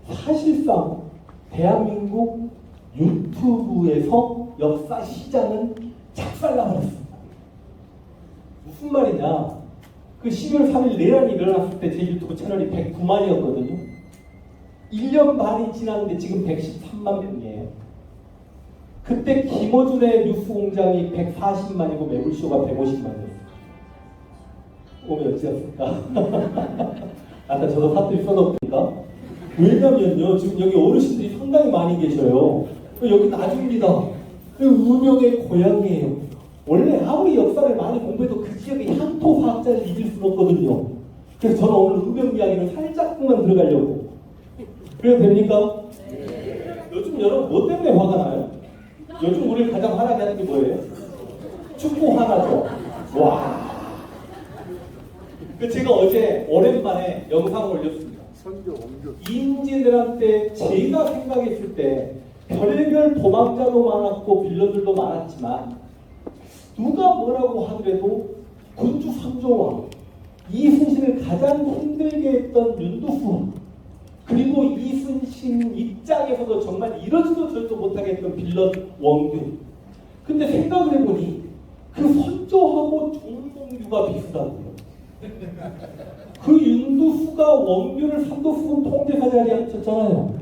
사실상 대한민국 유튜브에서 역사 시장은 작살나버렸습니다. 무슨 말이냐? 그 12월 3일 내란이 일어났을 때 제 유튜브 채널이 109만이었거든요. 1년 반이 지났는데 지금 113만 명이에요. 그때 김어준의 뉴스공장이 140만이고 매불쇼가 150만이었어요. 오면 어찌했을까? 아까 저도 사투리 써놓으니까. 왜냐면요, 지금 여기 어르신들이 상당히 많이 계셔요. 여기 나중입니다. 음영의 고향이에요. 원래 아무리 역사를 많이 공부해도 그 지역의 향토 사학자를 잊을 수는 없거든요. 그래서 저는 오늘 음영 이야기를 살짝만 들어가려고. 그래도 됩니까? 네. 요즘 여러분 뭐 때문에 화가 나요? 요즘 우리를 가장 화나게 하는 게 뭐예요? 축구 화나죠? 와. 제가 어제 오랜만에 영상을 올렸습니다. 임진왜란 제가 생각했을 때 별의별 도망자도 많았고 빌런들도 많았지만 누가 뭐라고 하더라도 군주 상조왕 이순신을 가장 힘들게 했던 윤두수, 그리고 이순신 입장에서도 정말 이러지도 저러지도 못하게 했던 빌런 원균. 근데 생각을 해보니 그 선조하고 종봉규가 비슷하고요. 그 윤두수가 원균을 삼도수군 통제사 자리에 앉혔잖아요.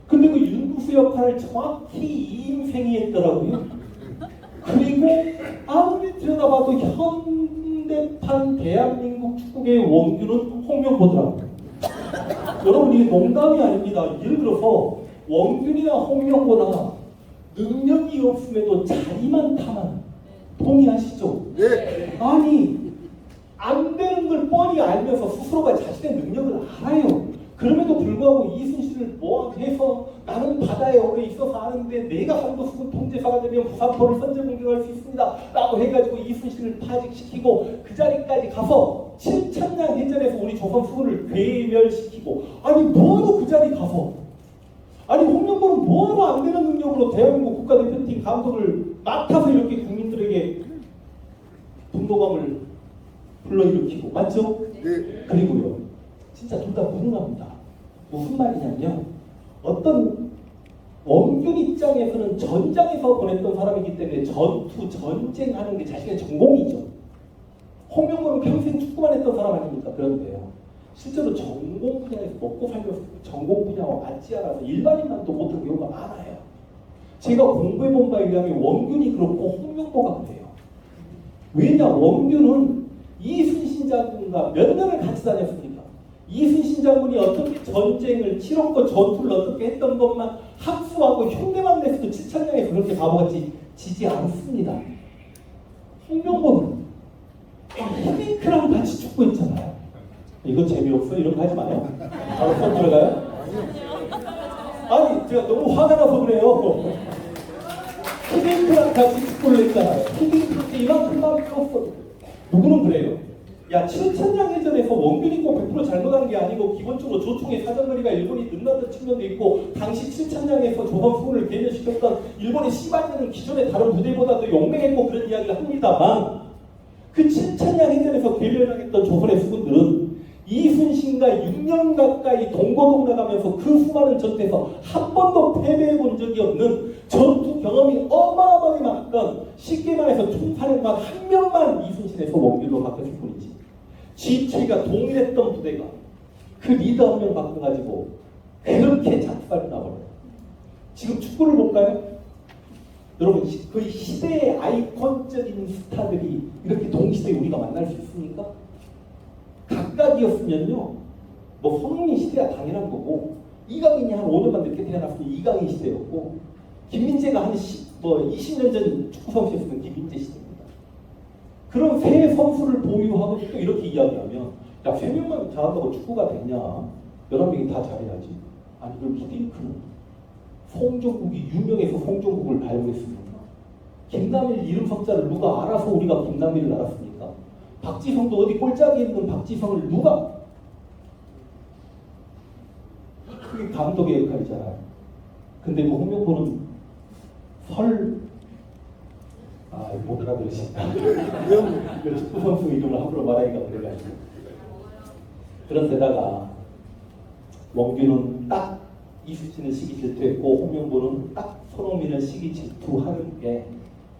근데 그 윤두수 역할을 정확히 이인생이 했더라고요. 그리고 아무리 들여다봐도 현대판 대한민국 축구계의 원균은 홍명보더라고요. 여러분 이게 농담이 아닙니다. 예를 들어서 원균이나 홍명보나 능력이 없음에도 자리만 타만 동의하시죠? 네. 아니 안 되는 걸 뻔히 알면서 스스로가 자신의 능력을 알아요. 그럼에도 불구하고 이순신을 모함해서 나는 바다에 오래 있어서 아는데 내가 한도수군 통제사가 되면 부산포를 선제 공격할 수 있습니다 라고 해가지고 이순신을 파직시키고 그 자리까지 가서 7천년 해전에서 우리 조선 수군을 괴멸시키고, 아니 뭐하러 그 자리 가서, 아니 홍명보는 뭐하러 안 되는 능력으로 대한민국 국가대표팀 감독을 맡아서 이렇게 국민들에게 분노감을 불러일으키고, 맞죠? 네. 그리고요, 진짜 둘 다 무능합니다. 무슨 말이냐면 어떤 원균 입장에서는 전장에서 보냈던 사람이기 때문에 전투, 전쟁하는 게 자신의 전공이죠. 홍명보는 평생 축구만 했던 사람 아닙니까? 그런데요, 실제로 전공 분야에서 먹고 살면서 전공 분야와 맞지 않아서 일반인만도 못한 경우가 많아요. 제가 공부해본 바에 의하면 원균이 그렇고 홍명보가 그래요. 왜냐? 원균은 이순신 장군과 몇 년을 같이 다녔습니까? 이순신 장군이 어떻게 전쟁을 치렀고 전투를 어떻게 했던 것만 학수하고 흉내만 냈어도 7천년에서 그렇게 바보같이 지지 않습니다. 홍명보는 히딩크랑 같이 축구했잖아요. 이거 재미없어? 이런 거 하지 마요. 바로 쏙 들어가요? 아니 제가 너무 화가 나서 그래요. 히딩크랑 같이 축구를 했잖아요. 히딩크한테 이만큼 마음이 컸어. 누구는 그래요. 야, 7천년 해전에서 원균이 꼭 100% 잘못한 게 아니고 기본적으로 조총의 사정거리가 일본이 능났던 측면도 있고, 당시 7천년에서 조선 수군을 괴멸시켰던 일본의 시바지는 기존의 다른 부대보다도 용맹했고 그런 이야기를 합니다만, 그 7천년 해전에서 괴멸당했던 조선의 수군들은 이순신과 6년 가까이 동고동락하면서 그 수많은 전투에서 한 번도 패배해본 적이 없는 전투 경험이 어마어마하게 많았던, 쉽게 말해서 총사령관 한 명만 이순신에서 원균으로 바뀌었을 뿐이지, 지휘체가 동일했던 부대가 그 리더 한 명 바꿔가지고 그렇게 작살이 나버려요. 지금 축구를 볼까요? 여러분 그 시대의 아이콘적인 스타들이 이렇게 동시대에 우리가 만날 수 있습니까? 각각이었으면요, 뭐 손흥민 시대가 당연한 거고, 이강인이 한 5년만 늦게 태어났으면 이강인 시대였고, 김민재가 한 20년 전 축구 선수였으면 김민재 시대입니다. 그런 세 선수를 보유하고 또 이렇게 이야기하면, 야, 3명만 잘한다고 축구가 되냐? 11명이 다 잘해야지. 아니 그럼 히딩크는 송종국이 유명해서 송종국을 발굴했습니까? 김남일 이름 석자를 누가 알아서 우리가 김남일을 알았습니까? 박지성도 어디 꼴짝이 있는 박지성을 누가? 그게 감독의 역할이잖아요. 근데 그 홍명보는 못 알아들으신다. 축구 선수 이름을 함부로 말하기가 그래가지고. 그런데다가 원규는 딱 이수진은 시기 질투했고 홍명보는 딱 손흥민은 시기 질투하는 게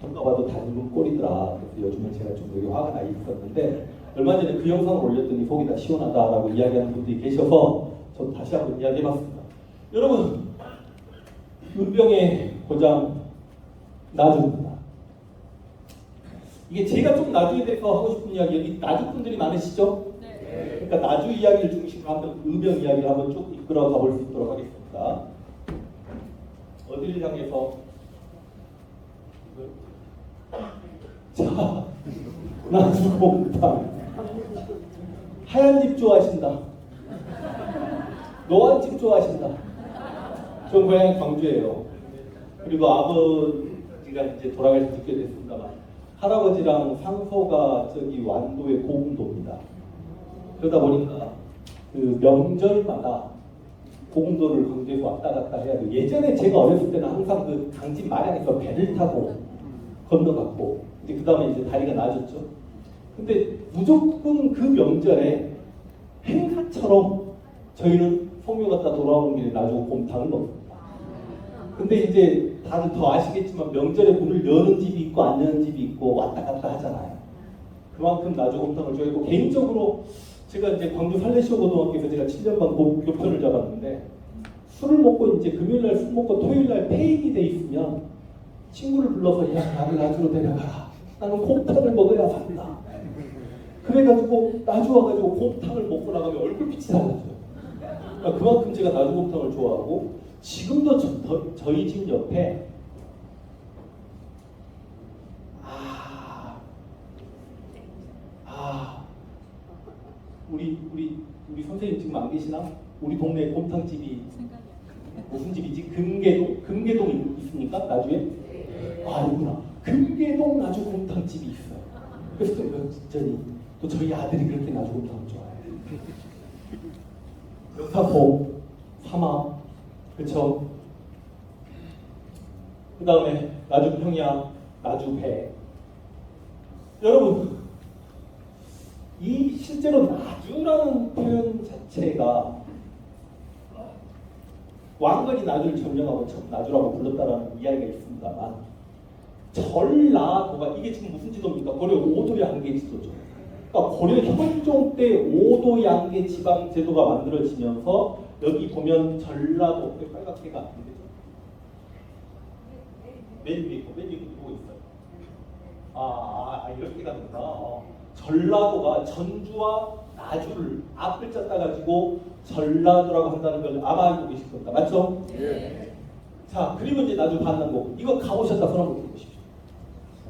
누가 봐도 닮은 꼴이더라. 그래서 요즘은 제가 좀 여기 화가 나 있었는데 얼마 전에 그 영상을 올렸더니 속이 다 시원하다라고 이야기하는 분들이 계셔서 저 다시 한번 이야기해봤습니다. 여러분, 은병의 고장 나주입니다. 이게 제가 좀 나주에 대해서 하고 싶은 이야기, 여기 나주 분들이 많으시죠? 네. 그러니까 나주 이야기를 중심으로 한번 은병 이야기를 한번 쭉 이끌어 가볼 수 있도록 하겠습니다. 어디를 향해서? 자, 나주곰탕. 하얀 집 좋아하신다. 노란 집 좋아하신다. 전 고향이 광주예요. 그리고 아버지가 이제 돌아가서 듣게 됐습니다만 할아버지랑 상소가 저기 완도의 고궁도입니다. 그러다 보니까 그 명절마다 고궁도를 광주에서 왔다 갔다 해야 돼요. 예전에 제가 어렸을 때는 항상 그 강진 마량에서 배를 타고 건너갔고 이제 그 다음에 이제 다리가 나아졌죠. 근데 무조건 그 명절에 행사처럼 저희는 성묘 갔다 돌아오는 길에 나주 곰탕을 먹습니다. 근데 이제 다들 더 아시겠지만 명절에 문을 여는 집이 있고 안 여는 집이 있고 왔다 갔다 하잖아요. 그만큼 나주 곰탕을 좋아했고 개인적으로 제가 이제 광주 살레시오 고등학교에서 제가 7년간 교편을 잡았는데 술을 먹고 이제 금요일날 술 먹고 토요일날 폐인이 돼 있으면 친구를 불러서 야 나를 나주로 데려가라. 나는 곰탕을 먹어야 한다. 그래가지고 나주 와가지고 곰탕을 먹고 나가면 얼굴빛이 달라져요. 그러니까 그만큼 제가 나주 곰탕을 좋아하고 지금도 저희 집 옆에 우리 선생님 지금 안 계시나? 우리 동네에 곰탕집이 무슨 집이지? 금계동 있습니까? 나주에? 아니구나. 금계동 나주 곰탕집이 있어요. 그래서 또 저희 아들이 그렇게 나주 곰탕을 좋아해요. 역사포, 사막, 그쵸? 그 다음에 나주 평야, 나주 배. 여러분, 이 실제로 나주라는 표현 자체가 왕건이 나주를 점령하고 나주라고 불렀다라는 이야기가 있습니다만 전라도가 이게 지금 무슨 지도입니까? 고려 5도 양계 지도죠. 그러니까 고려 현종 때 5도 양계 지방 제도가 만들어지면서 여기 보면 전라도 빨갛게가 안 되죠? 맨 위에 있고 맨 위에 보고 있어요. 이렇게 가는구나. 전라도가 전주와 나주를 앞글 따가지고 전라도라고 한다는 걸 아마 알고 계실 겁니다. 맞죠? 네. 자, 그리고 이제 나주 반남고 이거 가보셨다 손 한번 들어보십시오.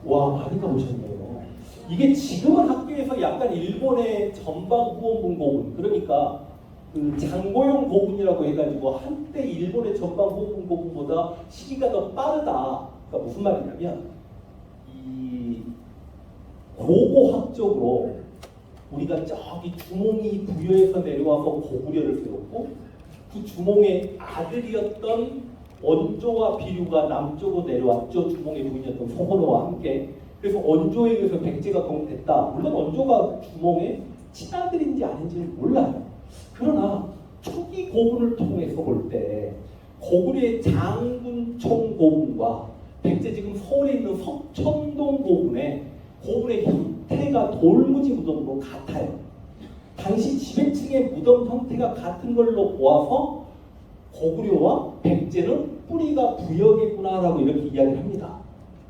와, 많이 가보셨네요. 이게 지금은 학교에서 약간 일본의 전방 후원분 고분, 그러니까 그 장고용 고분이라고 해가지고 한때 일본의 전방 후원분 고분보다 시기가 더 빠르다. 그러니까 무슨 말이냐면 이 고고학적으로 우리가 저기 주몽이 부여에서 내려와서 고구려를 세웠고 그 주몽의 아들이었던 원조와 비류가 남쪽으로 내려왔죠. 주몽의 부인이었던 송헌호와 함께. 그래서 원조에 의해서 백제가 건국됐다. 물론 원조가 주몽의 친아들인지 아닌지는 몰라요. 그러나 초기 고분을 통해서 볼 때 고구려의 장군총 고분과 백제 지금 서울에 있는 석천동 고분의 형태가 돌무지 무덤으로 같아요. 당시 지배층의 무덤 형태가 같은 걸로 보아서 고구려와 백제는 뿌리가 부여겠구나라고 이렇게 이야기를 합니다.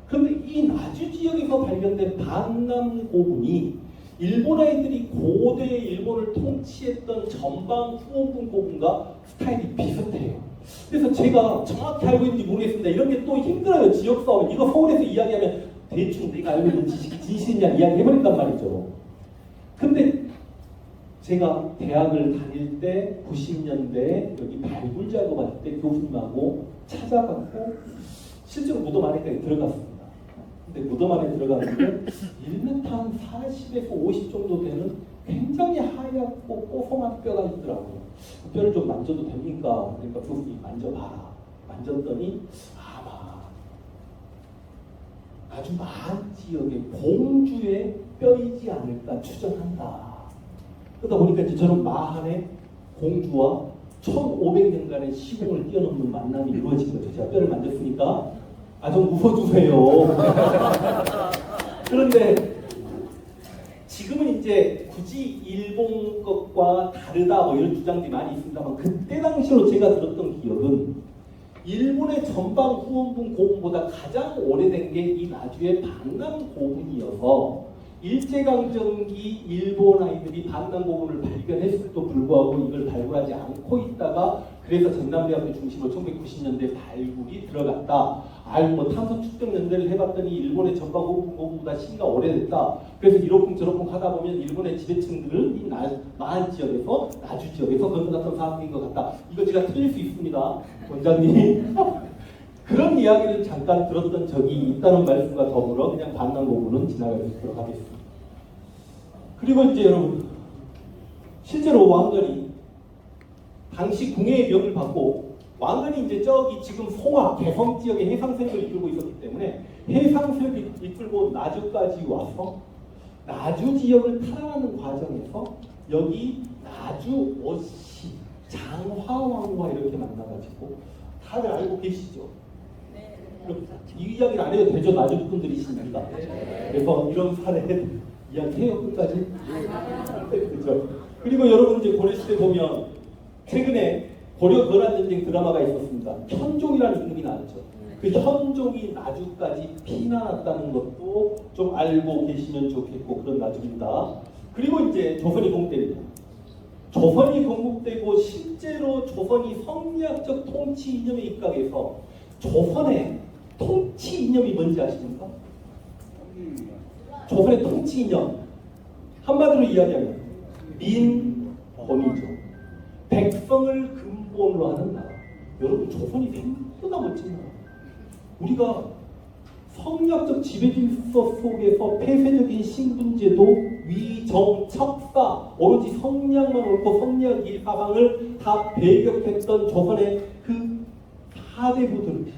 그런데 이 나주 지역에서 발견된 반남 고분이 일본 아이들이 고대 일본을 통치했던 전방 후원분 고분과 스타일이 비슷해요. 그래서 제가 정확히 알고 있는지 모르겠습니다. 이런 게 또 힘들어요. 지역 싸움. 이거 서울에서 이야기하면 대충 내가 알고 있는 지식이 진실이냐 이야기해버린단 말이죠. 근데 제가 대학을 다닐 때 90년대에 여기 발굴 작업할 때 교수님하고 찾아갔고 실제로 무덤 안에까지 들어갔습니다. 근데 무덤 안에 들어갔는데 1m 한 40에서 50 정도 되는 굉장히 하얗고 뽀송한 뼈가 있더라고요. 그 뼈를 좀 만져도 됩니까? 그러니까 교수님 만져봐라. 만졌더니 아마 아주 많은 지역의 공주의 뼈이지 않을까 추정한다. 그러다 보니까 이제 저는 마한의 공주와 1500년간의 시공을 뛰어넘는 만남이 이루어진 거죠. 제가 뼈를 만졌으니까 좀 웃어주세요. 그런데 지금은 이제 굳이 일본 것과 다르다 뭐 이런 주장들이 많이 있습니다만, 그때 당시로 제가 들었던 기억은 일본의 전방 후원분 고분보다 가장 오래된 게 이 나주의 반남 고분이어서 일제강점기 일본 아이들이 반남 고분을 발견했음에도 불구하고 이걸 발굴하지 않고 있다가, 그래서 전남대학교 중심으로 1990년대 발굴이 들어갔다. 뭐 탐사 축적 연대를 해봤더니 일본의 전방 고분보다 시기가 오래됐다. 그래서 이러쿵 저러쿵 하다 보면 일본의 지배층들은 이 마한 지역에서, 나주 지역에서 건너갔던 사람인 것 같다. 이거 제가 틀릴 수 있습니다, 원장님. 그런 이야기를 잠깐 들었던 적이 있다는 말씀과 더불어 그냥 반남 고분은 지나가도록 하겠습니다. 그리고 이제 여러분, 실제로 왕건이 당시 궁예의 명을 받고, 왕건이 이제 저기 지금 송화, 개성 지역의 해상색을 이끌고 있었기 때문에 해상색을 이끌고 나주까지 와서 나주 지역을 탈환하는 과정에서 여기 나주 오씨 장화왕과 이렇게 만나가지고, 다들 알고 계시죠? 이 이야기를 안 해도 되죠? 나주 분들이시니까. 그래서 이런 사례 이야기해요, 끝까지. 그렇죠. 그리고 여러분 이제 고려시대 보면 최근에 고려 거란전쟁 드라마가 있었습니다. 현종이라는 인물이 나왔죠. 그 현종이 나주까지 피난왔다는 것도 좀 알고 계시면 좋겠고, 그런 나주입니다. 그리고 이제 조선이 건국됩니다. 조선이 건국되고 실제로 조선이 성리학적 통치 이념에 입각해서 조선의 통치 이념이 뭔지 아십니까? 조선의 통치 이념, 한마디로 이야기하면 민본이죠. 백성을 근본으로 하는 나라. 여러분, 조선이 생각보다 멋진 나라. 우리가 성리학적 지배질서 속에서 폐쇄적인 신분제도, 위정, 척사, 오로지 성리학만 옳고 성리학 일사방을 다 배격했던 조선의 그 사대부들,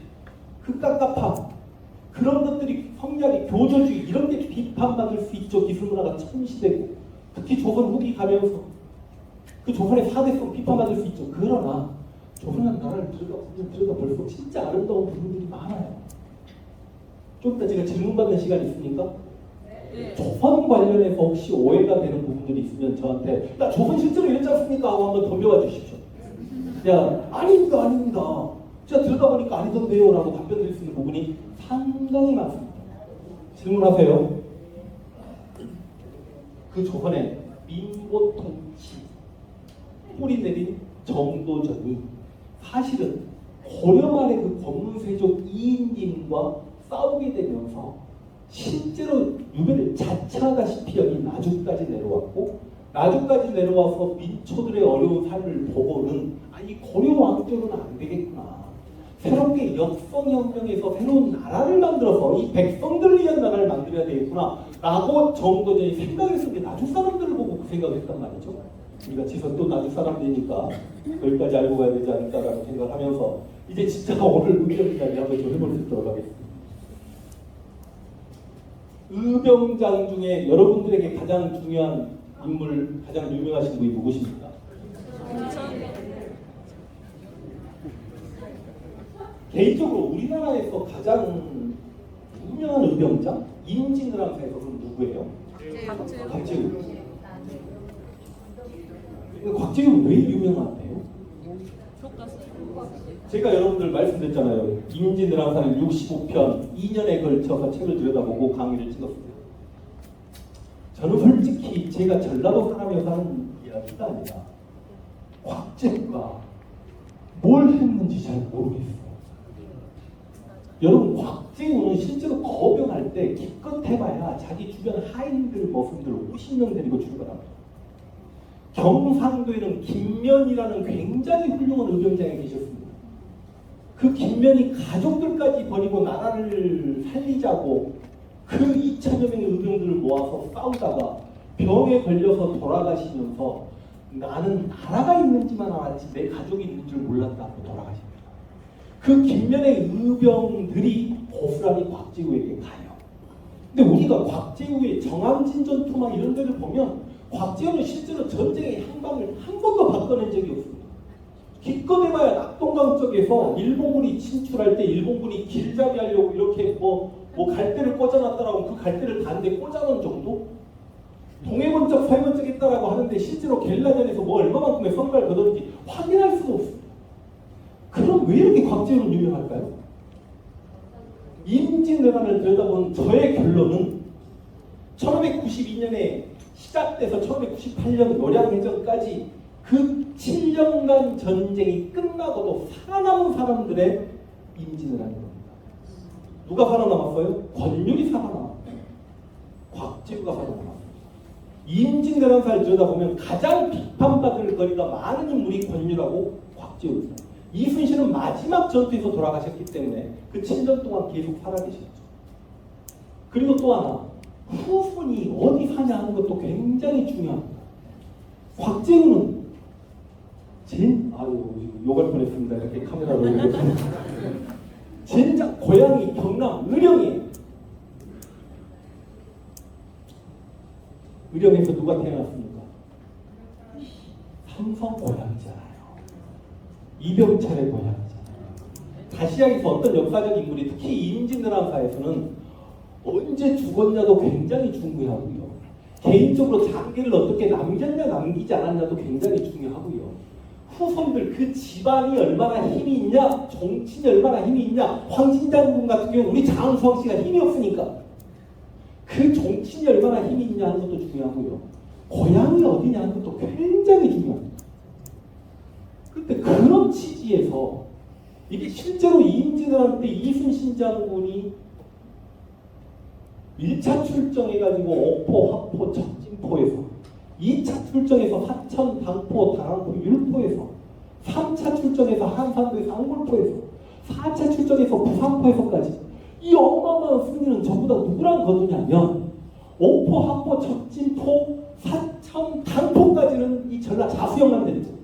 그 깝깝함, 그런 것들이 성리학의 교조주의, 이런 게 비판받을 수 있죠. 기술문화가 침시되고, 특히 조선 후기 가면서 그 조선의 사대성 비판받을 수 있죠. 그러나 조선한 나라를 들여다볼수록 진짜 아름다운 부분들이 많아요. 좀 이따 제가 질문받는 시간 있습니까? 네. 조선 관련해서 혹시 오해가 되는 부분들이 있으면 저한테, 나 조선 실제로 이랬지 않습니까? 하고 한번 덤벼봐 주십시오. 야, 아닙니다. 제가 들어가 보니까 아니던데요 라고 답변 드릴 수 있는 부분이 상당히 많습니다. 질문하세요. 그 조선의 민본 통치 뿌리 내린 정도전이 사실은 고려 말의 그 권문세족 이인님과 싸우게 되면서 실제로 유배를 자처하다시피 여기 나주까지 내려왔고, 나주까지 내려와서 민초들의 어려운 삶을 보고는 이 고려 왕조로는 안 되겠구나. 새롭게 역성혁명에서 새로운 나라를 만들어서 이 백성들을 위한 나라를 만들어야 되겠구나 라고 정도전이 생각했을 때 나주 사람들을 보고 그 생각을 했단 말이죠. 우리가 지선 또 나주 사람들이니까 여기까지 알고 가야 되지 않을까라는 생각을 하면서 이제 진짜 오늘 의병 이야기 한번 좀 해볼 수 있도록 하겠습니다. 의병장 중에 여러분들에게 가장 중요한 인물, 가장 유명하신 분이 누구십니까? 개인적으로 우리나라에서 가장 유명한 의병장? 임진왜란에서 그럼 누구예요? 곽재우. 곽재우 왜 유명한데요? 제가 여러분들 말씀드렸잖아요. 임진왜란사를 65편 2년에 걸쳐서 책을 들여다보고 강의를 찍었습니다. 저는 솔직히 제가 전라도 사람이어서 하는 이야기가 아니라 곽재우가 뭘 했는지 잘 모르겠어요. 여러분, 곽재우는 실제로 거병할 때 기껏 해봐야 자기 주변 하인들, 머슴들 50명 데리고 출발합니다. 경상도에는 김면이라는 굉장히 훌륭한 의병장이 계셨습니다. 그 김면이 가족들까지 버리고 나라를 살리자고 그 2천여 명의 의병들을 모아서 싸우다가 병에 걸려서 돌아가시면서 나는 나라가 있는지만 알았지 내 가족이 있는 줄 몰랐다고 돌아가십니다. 그 김면의 의병들이 고스란히 곽재우에게 가요. 근데 우리가 곽재우의 정암진 전투막 이런 데를 보면 곽재우는 실제로 전쟁의 향방을 한 번도 바꿔낸 적이 없습니다. 기껏해봐야 낙동강 쪽에서 일본군이 진출할 때 일본군이 길잡이하려고 이렇게 뭐 갈대를 꽂아놨다라고 그 갈대를 반대 꽂아놓은 정도? 동해번 쪽, 서해번 쪽 있다라고 하는데 실제로 게릴라전에서 뭐 얼마만큼의 성과를 거뒀는지 확인할 수가 없습니다. 그럼 왜 이렇게 곽재훈은 유명할까요? 임진왜란을 들여다본 저의 결론은 1592년에 시작돼서 1598년 노량해전까지 그 7년간 전쟁이 끝나고도 살아남은 사람들의 임진왜란인 겁니다. 누가 살아남았어요? 권율이 살아남았어요. 곽재우가 살아남았어요. 임진왜란사를 들여다보면 가장 비판받을 거리가 많은 인물이 권율하고 곽재우입니다. 이순신은 마지막 전투에서 돌아가셨기 때문에 그 7년 동안 계속 살아계셨죠. 그리고 또 하나, 후손이 어디 사냐 하는 것도 굉장히 중요합니다. 곽재우는 욕할 뻔했습니다. 이렇게 카메라로 젠장 고향이 경남 의령이에요. 의령에서 누가 태어났습니까? 삼성 고향이잖아요. 이병철의 고향이잖아요. 다시야에서 어떤 역사적 인물이 특히 임진왜란사에서는 언제 죽었냐도 굉장히 중요하고요. 개인적으로 장기를 어떻게 남겼냐 남기지 않았냐도 굉장히 중요하고요. 후손들 그 집안이 얼마나 힘이 있냐, 정치인이 얼마나 힘이 있냐. 황진장군 같은 경우 우리 장수왕 씨가 힘이 없으니까 그 정치인이 얼마나 힘이 있냐 하는 것도 중요하고요. 고향이 어디냐 하는 것도 굉장히 중요합니다. 그런데 그런 취지에서 이게 실제로 임진왜란 때 이순신 장군이 1차 출정해가지고 옥포, 화포, 적진포에서 2차 출정해서 사천, 당포, 다랑포, 율포에서 3차 출정해서 한산도에서 angul포에서 4차 출정해서 부산포에서까지 이 어마어마한 승리는 전부 다 누구랑 거두냐면 옥포, 화포, 적진포, 사천, 당포까지는 이 전라 자수영만 됐죠.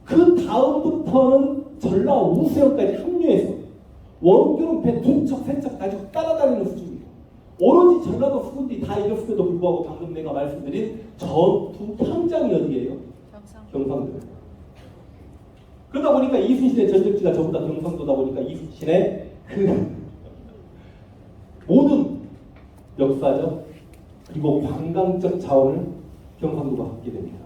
그 다음부터는 전라 우수영까지 합류해서 원균은 배 2척, 3척 가지고 따라다니는 수준이에요. 오로지 전라도 수군들이 다 이겼음에도 불구하고 방금 내가 말씀드린 전투 현장이 어디예요? 경상도. 그러다 보니까 이순신의 전적지가 전부 다 경상도다 보니까 이순신의 그 모든 역사적 그리고 관광적 자원을 경상도가 갖게 됩니다.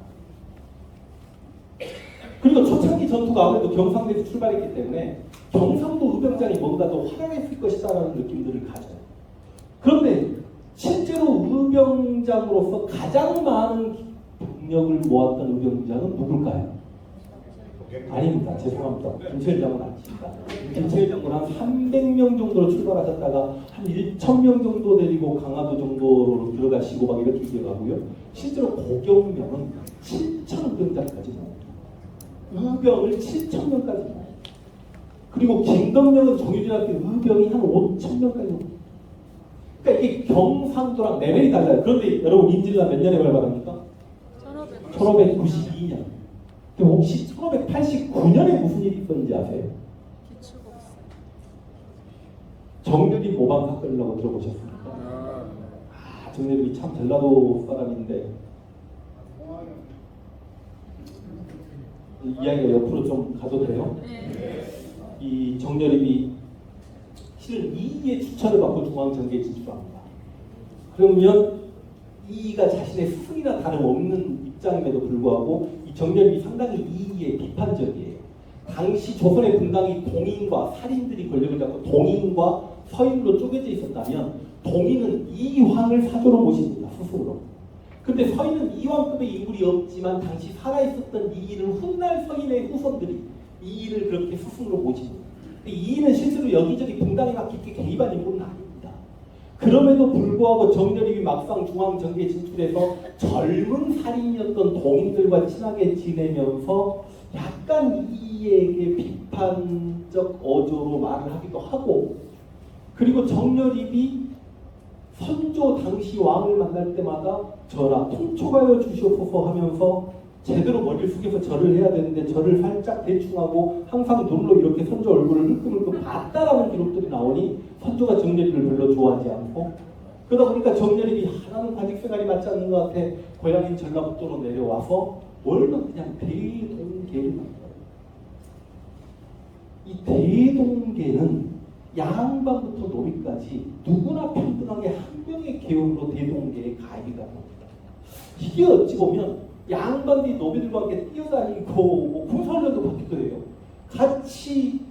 그리고 초창기 전투가 아무래도 경상도에서 출발했기 때문에 경상도 의병장이 뭔가 더 활약했을 것이다라는 느낌들을 가져요. 그런데 실제로 의병장으로서 가장 많은 병력을 모았던 의병장은 누굴까요? 아닙니다. 죄송합니다. 김철 장군 아닙니다. 김철 장군 한 300명 정도로 출발하셨다가 한 1,000명 정도 데리고 강화도 정도로 들어가시고 막 이렇게 기억하고요. 실제로 고경명은 7,000의병장까지 나옵니다. 의병을 7,000명까지 나옵니다. 그리고 김덕령은 정유진한테 의병이 한 5,000명까지 나옵니다. 그러니까 이게 경상도랑 레벨이 달라요. 그런데 여러분 임진왜란 몇 년에 발발합니까? 1592년. 근데 혹시 1589년에 무슨 일이 있었는지 아세요? 정유리 모방 사건이라고 들어보셨습니까? 정유리 참 전라도 사람인데 이야기가 옆으로 좀 가도 돼요? 이 정여립이 실은 이이의 추천을 받고 중앙정계에 진출합니다. 그러면 이이가 자신의 스승이나 다름없는 입장임에도 불구하고 이 정여립이 상당히 이이에 비판적이에요. 당시 조선의 분당이 동인과 살인들이 권력을 잡고 동인과 서인으로 쪼개져 있었다면 동인은 이황을 사조로 모십니다. 스승으로. 근데 서인은 이황급의 인물이 없지만 당시 살아있었던 이이를 훗날 서인의 후손들이 이이를 그렇게 스승으로 모십니다. 이이는 실제로 여기저기 분당이나 깊게 개입한 인물은 아닙니다. 그럼에도 불구하고 정여립이 막상 중앙정계에 진출해서 젊은 살인이었던 동인들과 친하게 지내면서 약간 이이에게 비판적 어조로 말을 하기도 하고, 그리고 정여립이 선조 당시 왕을 만날 때마다 전하 통촉하여 주시옵소서 하면서 제대로 머리를 숙여서 절을 해야 되는데 절을 살짝 대충하고 항상 눈으로 이렇게 선조 얼굴을 흘끔흘끔 봤다라는 기록들이 나오니 선조가 정여립을 별로 좋아하지 않고, 그러다 보니까 정여립이 하나는 관직 생활이 맞지 않는 것 같아 고향인 전라북도로 내려와서 월급 그냥 대동계를 만들어요. 이 대동계는 양반부터 노비까지 누구나 평등하게 한 명의 계급으로 대동계에 가입이 가능합니다. 이게 어찌 보면 양반들이 노비들과 함께 뛰어다니고 뭐 군사훈련도 받기도 해요. 같이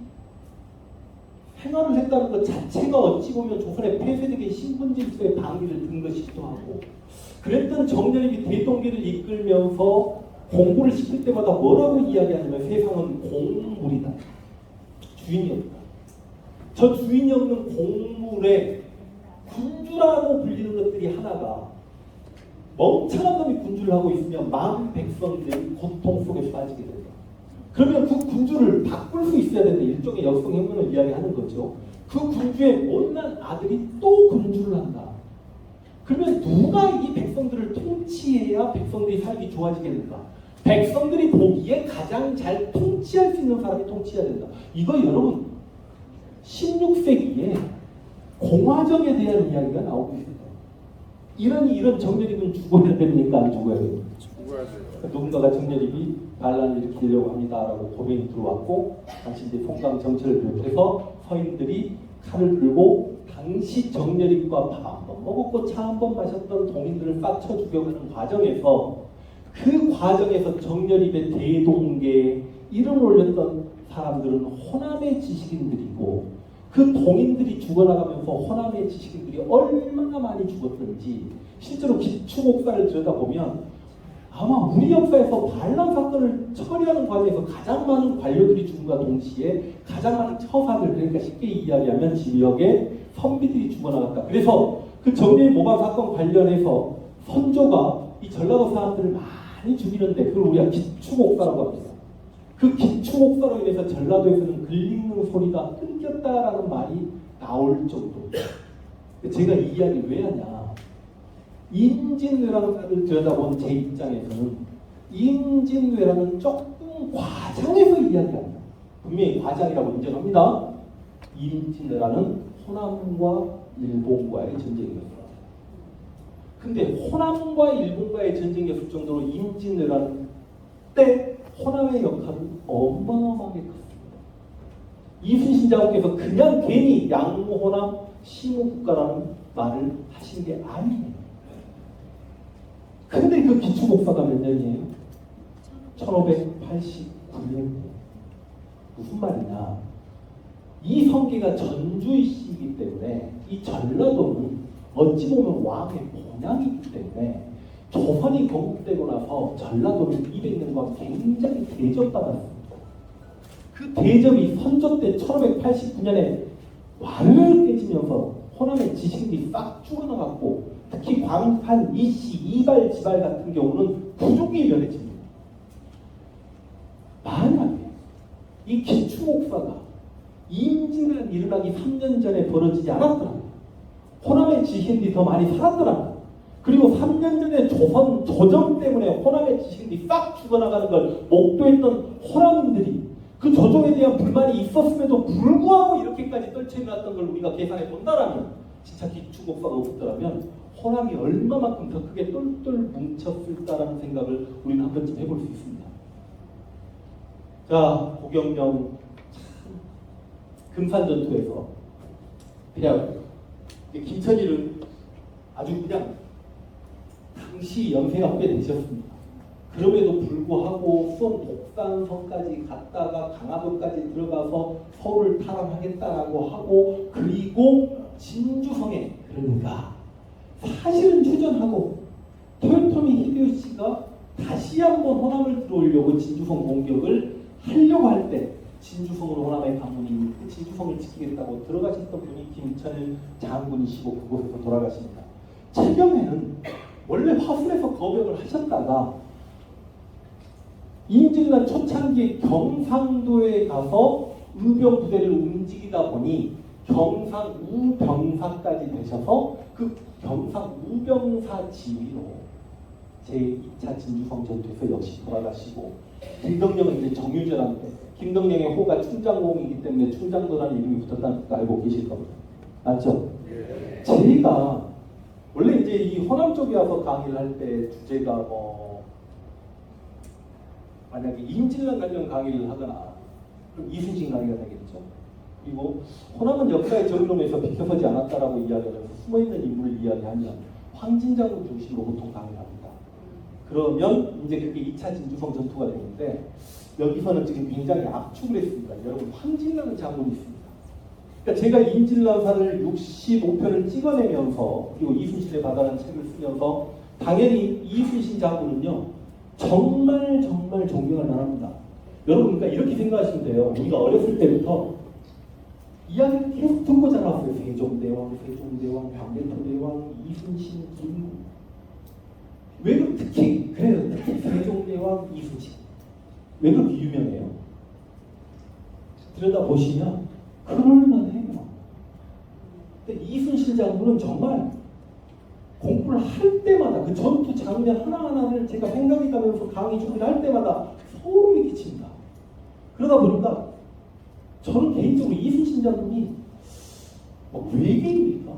생활을 했다는 것 자체가 어찌 보면 조선의 폐쇄적인 신분 질서의 방위를 든 것이기도 하고, 그랬던 정렬입이 대동계를 이끌면서 공부를 시킬 때마다 뭐라고 이야기하냐면 세상은 공물이다. 주인이 없다. 저 주인이 없는 공물에 군주라고 불리는 것들이 하나가 멍청한 놈이 군주를 하고 있으면 마음 백성들이 고통 속에 빠지게 된다. 그러면 그 군주를 바꿀 수 있어야 되는 일종의 역성혁명을 이야기하는 거죠. 그 군주의 못난 아들이 또 군주를 한다. 그러면 누가 이 백성들을 통치해야 백성들이 살기 좋아지겠는가? 백성들이 보기에 가장 잘 통치할 수 있는 사람이 통치해야 된다. 이거 여러분 16세기에 공화정에 대한 이야기가 나오고 있습니다. 이런 정렬입은 죽어야 됩니까? 안 죽어야 됩니까? 죽어야 돼요. 누군가가 정렬입이 반란을 일으키려고 합니다라고 고민이 들어왔고, 당시 이제 송강 정철을 비롯해서 서인들이 칼을 들고 당시 정렬입과 밥 한 번 먹었고 차 한 번 마셨던 동인들을 싹 쳐 죽여가는 과정에서, 그 과정에서 정렬입의 대동계에 이름을 올렸던 사람들은 호남의 지식인들이고, 그 동인들이 죽어나가면서 호남의 지식인들이 얼마나 많이 죽었는지 실제로 기축옥사를 들여다보면 아마 우리 역사에서 반란 사건을 처리하는 과정에서 가장 많은 관료들이 죽음과 동시에 가장 많은 처사들, 그러니까 쉽게 이야기하면 지역의 선비들이 죽어나갔다. 그래서 그 정례 모방 사건 관련해서 선조가 이 전라도 사람들을 많이 죽이는데 그걸 우리가 기축옥사라고 합니다. 그 기축옥사로 인해서 전라도에서는 글읽는 소리가 끊겼다라는 말이 나올 정도. 제가 이 이야기를 왜 하냐? 임진왜란을 들여다본 제 입장에서는 임진왜란은 조금 과장해서 이야기합니다. 분명히 과장이라고 인정합니다. 임진왜란은 호남과 일본과의 전쟁이었습니다. 근데 호남과 일본과의 전쟁이었을 정도로 임진왜란 때 호남의 역할은 어마어마하게 컸습니다. 이순신 장군께서 그냥 괜히 양무호남 시무국가라는 말을 하신 게 아니에요. 근데 그 기축옥사가 몇 년이에요? 1589년. 무슨 말이냐? 이 성계가 전주이시기 때문에 이 전라도는 어찌 보면 왕의 본향이기 때문에 조선이 건국되고 나서 전라도는 200년간 굉장히 대접받았습니다. 그 대접이 선조 때 1589년에 완전히 깨지면서 호남의 지식인들이 싹 죽어나갔고, 특히 광판, 이씨, 이발, 지발 같은 경우는 부족이 면해집니다. 만약에 이 기축옥사가 임진왜란이 일어나기 3년 전에 벌어지지 않았더라면, 호남의 지식인들이 더 많이 살았더라면, 그리고 3년 전에 조선 조정 때문에 호남의 지식인들이 싹 죽어나가는 걸 목도했던 호남인들이 그 조정에 대한 불만이 있었음에도 불구하고 이렇게까지 떨쳐일어났던 걸 우리가 계산해 본다라면, 진짜 기축옥사가 없었더라면 호남이 얼마만큼 더 크게 똘똘 뭉쳤을까라는 생각을 우리는 한 번쯤 해볼 수 있습니다. 자, 고경명 금산전투에서 그냥 김천일은 아주 그냥 당시 연세가 꽤 되셨습니다. 그럼에도 불구하고 수원 독산성까지 갔다가 강화도까지 들어가서 서울을 탈환하겠다라고 하고, 그리고 진주성에, 그러니까 사실은 휴전하고 토요토미 히데요시가 다시 한번 호남을 들어오려고 진주성 공격을 하려고 할 때 진주성으로 호남에 가문이 그 진주성을 지키겠다고 들어가셨던 분이 김천일 장군이시고 그곳에서 돌아가십니다. 최경에는 원래 화순에서 거병을 하셨다가 임진왜란 초창기에 경상도에 가서 의병 부대를 움직이다 보니 경상우병사까지 되셔서 그 경상우병사 지휘로 제2차 진주성 전투에서 역시 돌아가시고, 김덕령은 이제 정유전한테, 김덕령의 호가 충장공이기 때문에 충장도라는 이름이 붙었다는 거 알고 계실 겁니다. 맞죠? 예. 제가 원래 이제 이 호남 쪽에 와서 강의를 할 때 주제가 뭐 만약에 임진왜란 관련 강의를 하거나 그럼 이순신 강의가 되겠죠. 그리고 호남은 역사의 정의로에서 비켜서지 않았다라고 이야기하면서 숨어있는 인물을 이야기하면 황진장군 중심으로 보통 강의를 합니다. 그러면 이제 그게 2차 진주성 전투가 되는데 여기서는 지금 굉장히 압축을 했습니다. 여러분 황진라는 장군이 있습니다. 그러니까 제가 임진란사를 65편을 찍어내면서 그리고 이순신의 바다라는 책을 쓰면서 당연히 이순신 장군은요 정말 존경할 만합니다. 여러분 그러니까 이렇게 생각하시면 돼요. 우리가 어렸을 때부터 이야기를 계속 듣고 자라왔어요. 세종대왕, 광개토대왕, 이순신, 김. 왜 특히 그래요? 특히 세종대왕, 이순신. 왜 그렇게 유명해요? 들여다보시면 그럴만해요. 근데 이순신 장군은 정말 공부를 할 때마다 그 전투 장면 하나하나를 제가 생각해가면서 강의 준비를 할 때마다 소름이 끼칩니다. 그러다 보니까 저는 개인적으로 이순신 장군이 외계인입니까?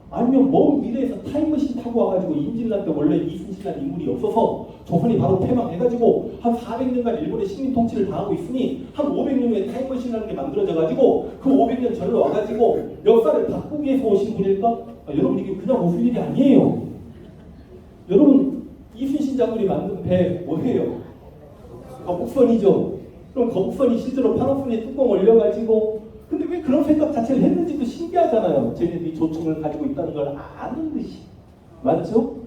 아니면 먼 미래에서 타임머신 타고 와가지고 임진란 때 원래 이순신이라는 인물이 없어서 조선이 바로 패망해가지고 한 400년간 일본의 식민 통치를 당하고 있으니 한 500년 후에 타임머신이라는 게 만들어져가지고 그 500년 전으로 와가지고 역사를 바꾸기 위해서 오신 분일까? 여러분 이게 그냥 웃을 일이 아니에요. 여러분 이순신 장군이 만든 배 뭐예요? 거북선이죠. 그럼 거북선이 실제로 파노선에 뚜껑 올려가지고 근데 왜 그런 생각 자체를 했는지도 신기하잖아요. 쟤네들이 조총을 가지고 있다는 걸 아는 듯이. 맞죠?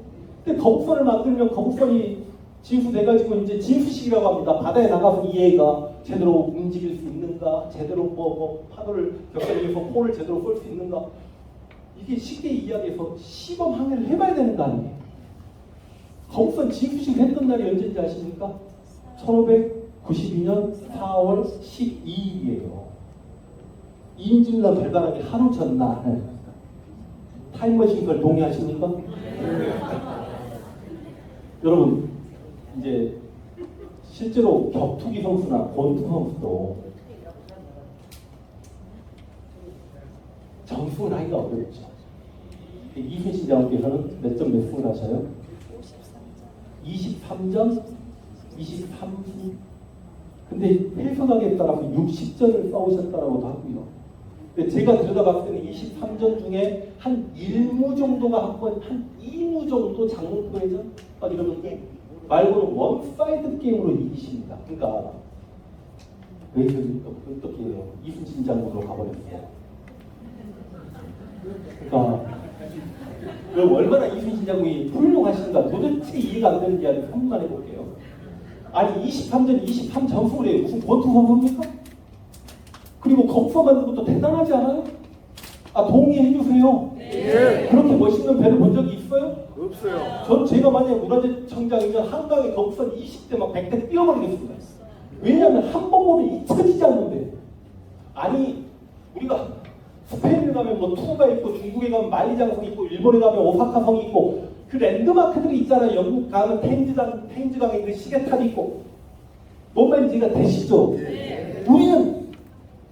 근데 거북선을 만들면 거북선이 진수돼가지고 이제 진수식이라고 합니다. 바다에 나가서 이 애가 제대로 움직일 수 있는가, 제대로 뭐 파도를 겪어내면서 포를 제대로 쏠 수 있는가. 이게 쉽게 이야기해서 시범 항해를 해봐야 되는 거 아니에요? 거북선 진수식 했던 날이 언제인지 아십니까? 1592년 4월 12일이에요. 임진란 발발하기 하루 전날. 타임머신 걸 동의하십니까? 여러분 이제 실제로 격투기 선수나 권투 선수도 점수 나이가 어렵죠. 이순신 장군께서는 몇 점 몇 승을 하셔요? 23점, 23승. 근데 해석하기에 따라서 60점을 싸우셨다라고도 하고요. 근데 제가 들여다봤을 때는 23점 중에 한 1무 정도가 한 2무 정도 장문포회전 이러는 게 말고는 원사이드 게임으로 이기십니다. 그러니까 왜 어떻게 해요? 이순신 장군으로 가버렸어요. 그러니까 얼마나 이순신 장군이 훌륭하신가 도대체 이해가 안 되는 이야기를 한 번만 해볼게요. 아니 23전 23 점수를 해요. 무슨 권투 선수입니까? 그리고 거북선 만든 것도 대단하지 않아요? 동의해 주세요. 네. 그렇게 멋있는 배를 본 적이 있어요? 없어요. 전 제가 만약에 문화재청장이면 한강에 거북선 20대 막 100대 뛰어버리겠습니다. 왜냐하면 한 번 보면 잊혀지지 않는데. 아니 우리가 스페인에 가면 뭐 투가 있고 중국에 가면 만리장성 있고 일본에 가면 오사카성이 있고 그 랜드마크들이 있잖아요. 영국 가면 테임즈강에 그 시계탑이 있고 뭔 말인지 이해가 되시죠? 네.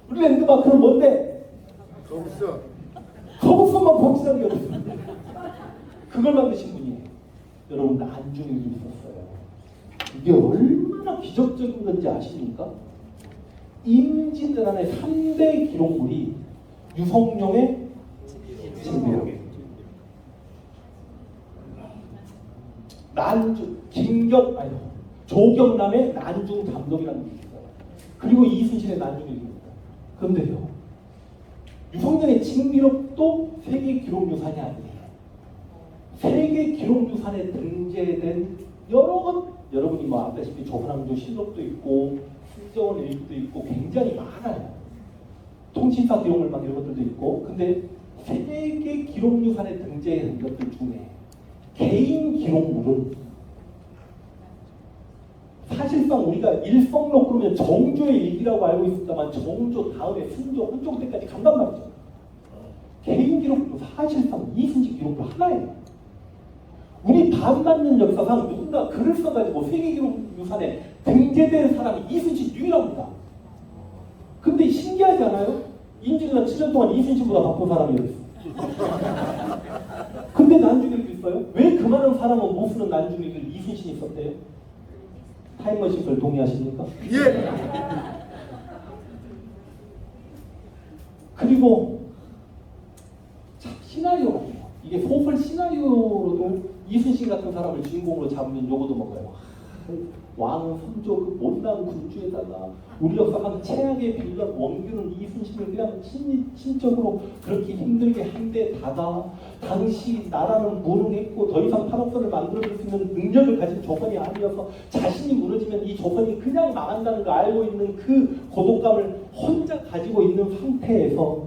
우리 랜드마크는 뭔데? 거북선만 범시장이 없어요. 그걸 만드신 분이 여러분 난중일이 있었어요. 이게 얼마나 기적적인 건지 아십니까? 임진왜란의 3대 기록물이 유성룡의 징비록, 조경남의 난중잠독이라는 게 있어요. 그리고 이순신의 난중일기입니다. 그런데요, 유성룡의 징비록도 세계 기록유산이 아니에요. 세계 기록유산에 등재된 여러 것, 여러분이 뭐 아시다시피 조선왕조 실록도 있고 승정원 일기도 있고 굉장히 많아요. 통신사 기록물 막 이런 것들도 있고. 근데 세계 기록유산에 등재된 것들 중에 개인 기록물은 사실상 우리가 일성록 그러면 정조의 일기라고 알고 있습니다만 정조 다음에 순조, 훈종 때까지 간단 말이죠. 개인 기록도 사실상 이순신 기록도 하나예요. 우리 반만년 역사상 누군가 글을 써가지고 세계기록유산에 등재된 사람이 이순신 유일합니다. 근데 신기하지 않아요? 임진왜란 7년 동안 이순신보다 바쁜 사람이었어요. 근데 난중일기 있어요? 왜 그 많은 사람은 못 쓰는 난중일기를 이순신이 썼대요? 타임머신을 동의하십니까? 예. 그리고 참 시나리오 같아요. 이게 소설 시나리오로도 이순신 같은 사람을 주인공으로 잡으면 요거도 먹어요. 왕은 선조 그 못난 군주에다가 우리 역사상 최악의 빌런 원균은 이순신을 그냥 신적으로 그렇게 힘들게 한 데다가 당시 나라는 무능했고 더 이상 판옥선을 만들어줄 수 있는 능력을 가진 조선이 아니어서 자신이 무너지면 이 조선이 그냥 망한다는 걸 알고 있는 그 고독감을 혼자 가지고 있는 상태에서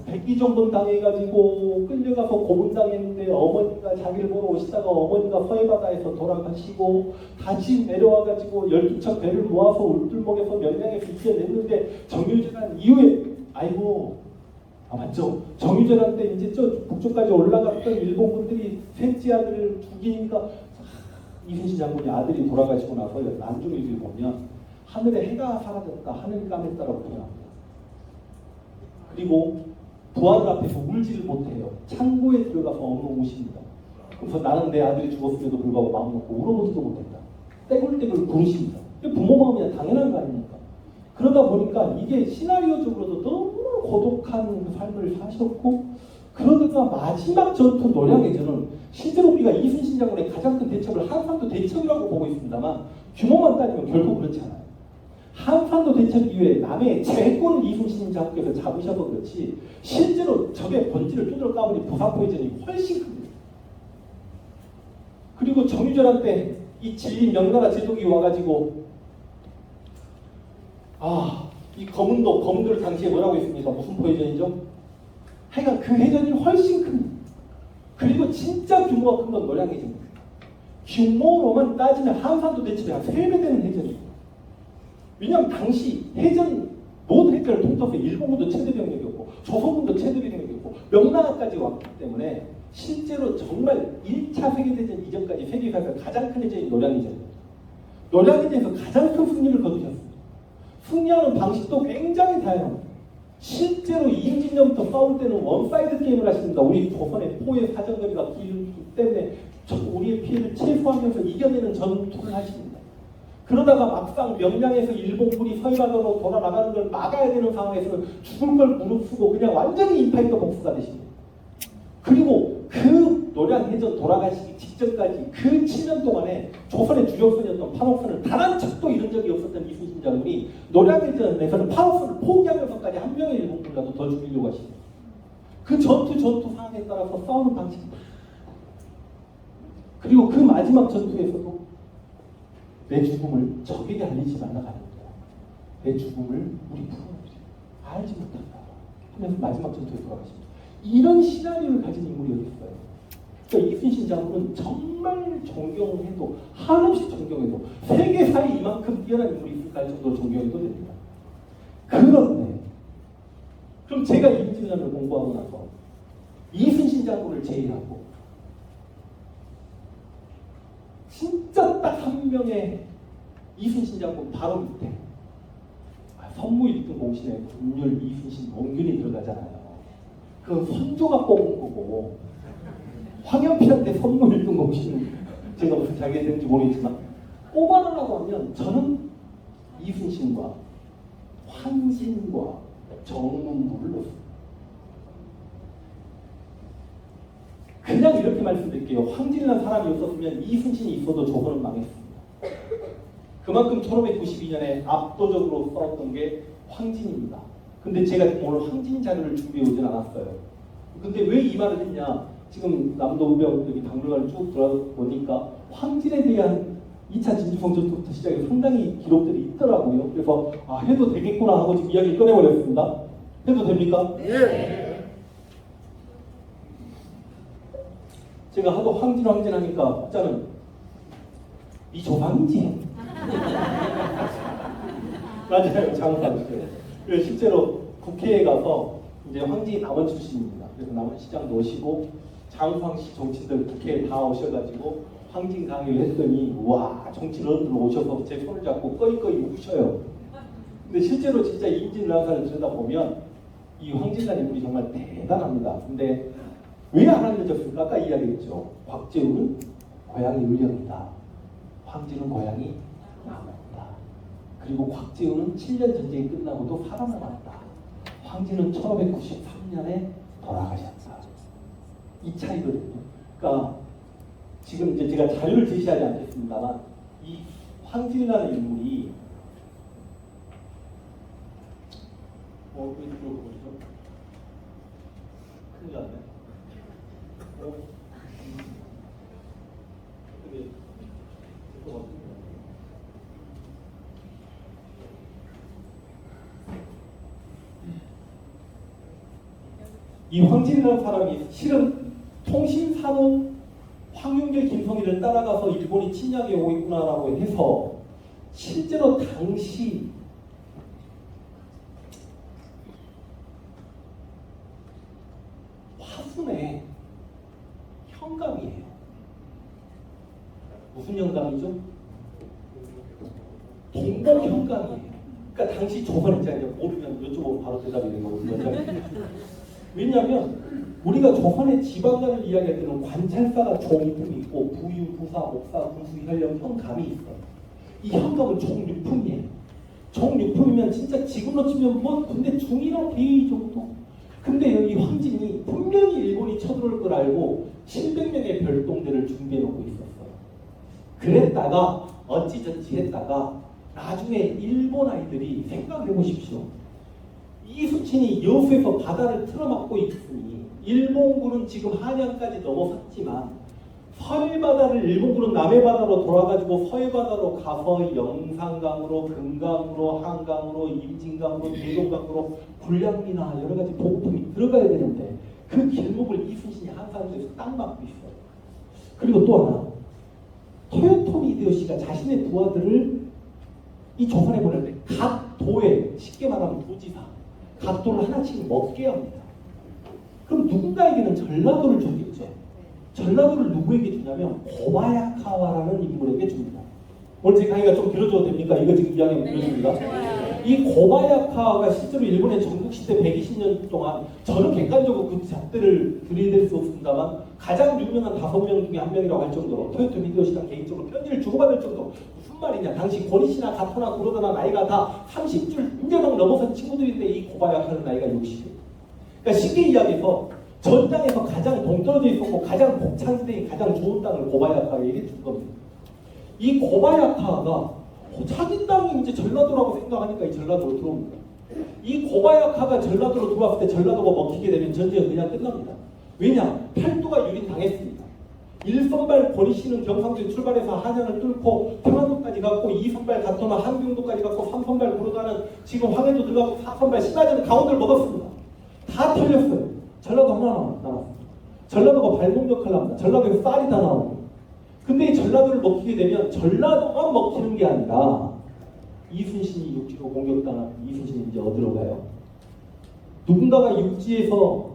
백기정분 당해가지고 끌려가서 고문당했는데 어머니가 자기를 보러 오시다가 어머니가 서해바다에서 돌아가시고 다시 내려와가지고 12척 배를 모아서 울들목에서 명량에서 이겨냈는데 정유재란 이후에 아이고 맞죠? 정유재란 때 이제 저 북쪽까지 올라갔던 일본군들이 셋째 아들을 죽이니까 이순신 장군이 아들이 돌아가시고 나서 난중일기를 보면 하늘에 해가 사라졌다 하늘이 까맸다라고 표현합니다. 그리고 부하들 앞에서 울지를 못해요. 창고에 들어가서 엉엉 우십니다. 그래서 나는 내 아들이 죽었음에도 불구하고 마음 놓고 울어보지도 못했다. 떼굴떼굴 구르십니다. 부모 마음이 당연한 거 아닙니까? 그러다 보니까 이게 시나리오적으로도 너무 고독한 삶을 사셨고 그러다가 마지막 전투 노량해전은 실제로 우리가 이순신 장군의 가장 큰 대첩을 한산도 대첩이라고 보고 있습니다만 규모만 따지면 결코 그렇지 않아요. 한산도 대첩 이후에 남의 제권을 이순신 장군께서 잡으셔서 그렇지 실제로 적의 본질을 두드러 까보니 부사포회전이 훨씬 큽니다. 그리고 정유재란 때 이 진리 명나라 제독이 와가지고 이 검은도를 당시에 뭐라고 했습니까? 무슨 포회전이죠? 하여간 그 해전이 훨씬 큽니다. 그리고 진짜 규모가 큰 건 노량해전입니다. 규모로만 따지면 한산도 대첩이 한 3배 되는 해전입니다. 왜냐하면 당시 모든 해전을 통틀어서 일본군도 최대 병력이었고 조선군도 최대 병력이었고 명나라까지 왔기 때문에 실제로 정말 1차 세계대전 이전까지 세계사에서 가장 큰 해전이 노량해전입니다. 노량해전에서 가장 큰 승리를 거두셨습니다. 승리하는 방식도 굉장히 다양합니다. 실제로 이임진년부터 싸울 때는 원사이드 게임을 하십니다. 우리 조선의 포의 사정거리가 길기 때문에 우리의 피해를 최소화하면서 이겨내는 전투를 하십니다. 그러다가 막상 명량에서 일본군이 서해바다로 돌아나가는 걸 막아야 되는 상황에서는 죽을 걸 무릅쓰고 그냥 완전히 인파이터 복수가 되십니다. 그리고 그 노량해전 돌아가시기 직전까지 그 7년 동안에 조선의 주력선이었던 판옥선을 단 한 척도 잃은 적이 없었던 이순신 장군이 노량해전에서는 판옥선을 포기하면서까지 한 명의 일본군이라도 더 죽이려고 하십니다. 그 전투 상황에 따라서 싸우는 방식이 그리고 그 마지막 전투에서도 내 죽음을 적에게 알리지 말라가 아닙니다. 내 죽음을 우리 부모들이 알지 못한다 하면서 마지막 전투에 돌아가십니다. 이런 시나리오를 가진 인물이 어디 있어요? 그러니까 이순신 장군은 정말 존경해도 한없이 존경해도 세계사에 이만큼 뛰어난 인물이 있을까 할 정도로 존경해도 됩니다. 그런데 그럼 제가 임진왜란을 공부하고 나서 이순신 장군을 제외하고 진짜 딱 한 명의 이순신 장군 바로 밑에 선무 1등 공신에 군율, 이순신, 원균이 들어가잖아요. 그건 선조가 뽑은 거고 황현필한테 선무 1등 공신은 제가 무슨 자기가 되는지 모르겠지만 뽑아라라고 하면 저는 이순신과 황진과 정문부를 넣습니다. 그냥 이렇게 말씀드릴게요. 황진이라는 사람이 없었으면 이순신이 있어도 조선은 망했습니다. 그만큼 1592년에 압도적으로 싸웠던 게 황진입니다. 근데 제가 오늘 황진 자료를 준비해 오진 않았어요. 근데 왜 이 말을 했냐? 지금 남도우병 여기 박물관을 쭉 돌아보니까 황진에 대한 2차 진주성 전투부터 시작해서 상당히 기록들이 있더라고요. 그래서 해도 되겠구나 하고 지금 이야기를 꺼내버렸습니다. 해도 됩니까? 네. 제가 하도 황진 하니까 혹자는 이 조상인지 맞아요. 장사였어요. 그래서 실제로 국회에 가서 이제 황진이 남원 출신입니다. 그래서 남원 시장도 오시고 장황시 정치인들 국회에 다 오셔가지고 황진 강의를 했더니 와 정치인들 오셔서 제 손을 잡고 꺼이꺼이 우셔요. 근데 실제로 진짜 임진왜란사를 들여다보면 이 황진이라는 인물이 정말 대단합니다. 근데 왜 안 알려졌을까? 아까 이야기했죠. 곽재우는 고향이 의령이다. 황진은 고향이 남원이다. 그리고 곽재우는 7년 전쟁이 끝나고도 살아남았다. 황제는 1593년에 돌아가셨다. 이 차이거든요. 그러니까 지금 이제 제가 자료를 제시하지 않겠습니다만 이 황진이라는 인물이 이쪽으로 보시죠. 큰일 났네. 이 황진이라는 사람이 실은 통신산업 황윤길 김성희를 따라가서 일본이 침략해 오고 있구나라고 해서 실제로 당시 화순의 현감이에요. 무슨 현감이죠? 동복 현감이에요. 그러니까 당시 조선 입장에서 모르면 여쭤보면 바로 대답이 되는 거거든요. 왜냐하면 우리가 조선의 지방간을 이야기할 때는 관찰사가 종이품이 있고 부유, 부사, 목사, 군수, 현령, 현감이 있어요. 이 현감은 종육품이에요. 종육품이면 진짜 지금으로 치면 뭐 근데 중이나 대위 정도. 근데 여기 황진이 분명히 일본이 쳐들어올 걸 알고 700명의 별동대를 준비해 놓고 있었어요. 그랬다가 어찌저찌 했다가 나중에 일본 아이들이 생각해 보십시오. 이순신이 여수에서 바다를 틀어막고 있으니 일본군은 지금 한양까지 넘어섰지만 서해바다를 일본군은 남해바다로 돌아가지고 서해바다로 가서 영산강으로 금강으로 한강으로 임진강으로 대동강으로 군량미나 여러 가지 보급품이 들어가야 되는데 그 길목을 이순신이 한산도에서 딱 막고 있어요. 그리고 또 하나 토요토미 히데요시가 자신의 부하들을 이 조선에 보낼 때 각 도에 쉽게 말하면 도지사 각 도를 하나씩 먹게 합니다. 그럼 누군가에게는 전라도를 주겠죠. 전라도를 누구에게 주냐면 고바야카와라는 인물에게 줍니다. 오늘 제 강의가 좀 길어져도 됩니까? 이거 지금 이야기하면 길어집니다. 이 고바야카와가 실제로 일본의 전국시대 120년 동안 저는 객관적으로 그 작대를 들이댈 수 없습니다만 가장 유명한 5명 중에 한 명이라고 할 정도로 토요토미 히데요시가 개인적으로 편지를 주고받을 정도로 무슨 말이냐. 당시 고니시나 가토나 구로다나 나이가 다 30줄 인제막 넘어선 친구들인데 이 고바야카는 나이가 60이에요. 그러니까 쉽게 이야기해서 전장에서 가장 동떨어져 있었고 가장 곡창지대인 가장 좋은 땅을 고바야카에게 준 겁니다. 이 고바야카가 자기 땅이 이제 전라도라고 생각하니까 이 전라도로 들어옵니다. 이 고바야카가 전라도로 들어왔을 때 전라도가 먹히게 되면 전쟁은 그냥 끝납니다. 왜냐? 팔도가 유린당했습니다. 1선발 권희씨는 경상도에 출발해서 한양을 뚫고 평안도까지 갔고 2선발 가토나 한경도까지 갔고 3선발 구로다는 지금 황해도 들어가고 4선발 신라전은 강원도를 먹었습니다. 다 털렸어요. 전라도 하나 남았어요. 전라도가 발목 역할을 합니다. 전라도에서 쌀이 다 나옵니다. 근데 이 전라도를 먹히게 되면 전라도만 먹히는 게 아니라 이순신이 육지로 공격당한 이순신이 이제 어디로 가요? 누군가가 육지로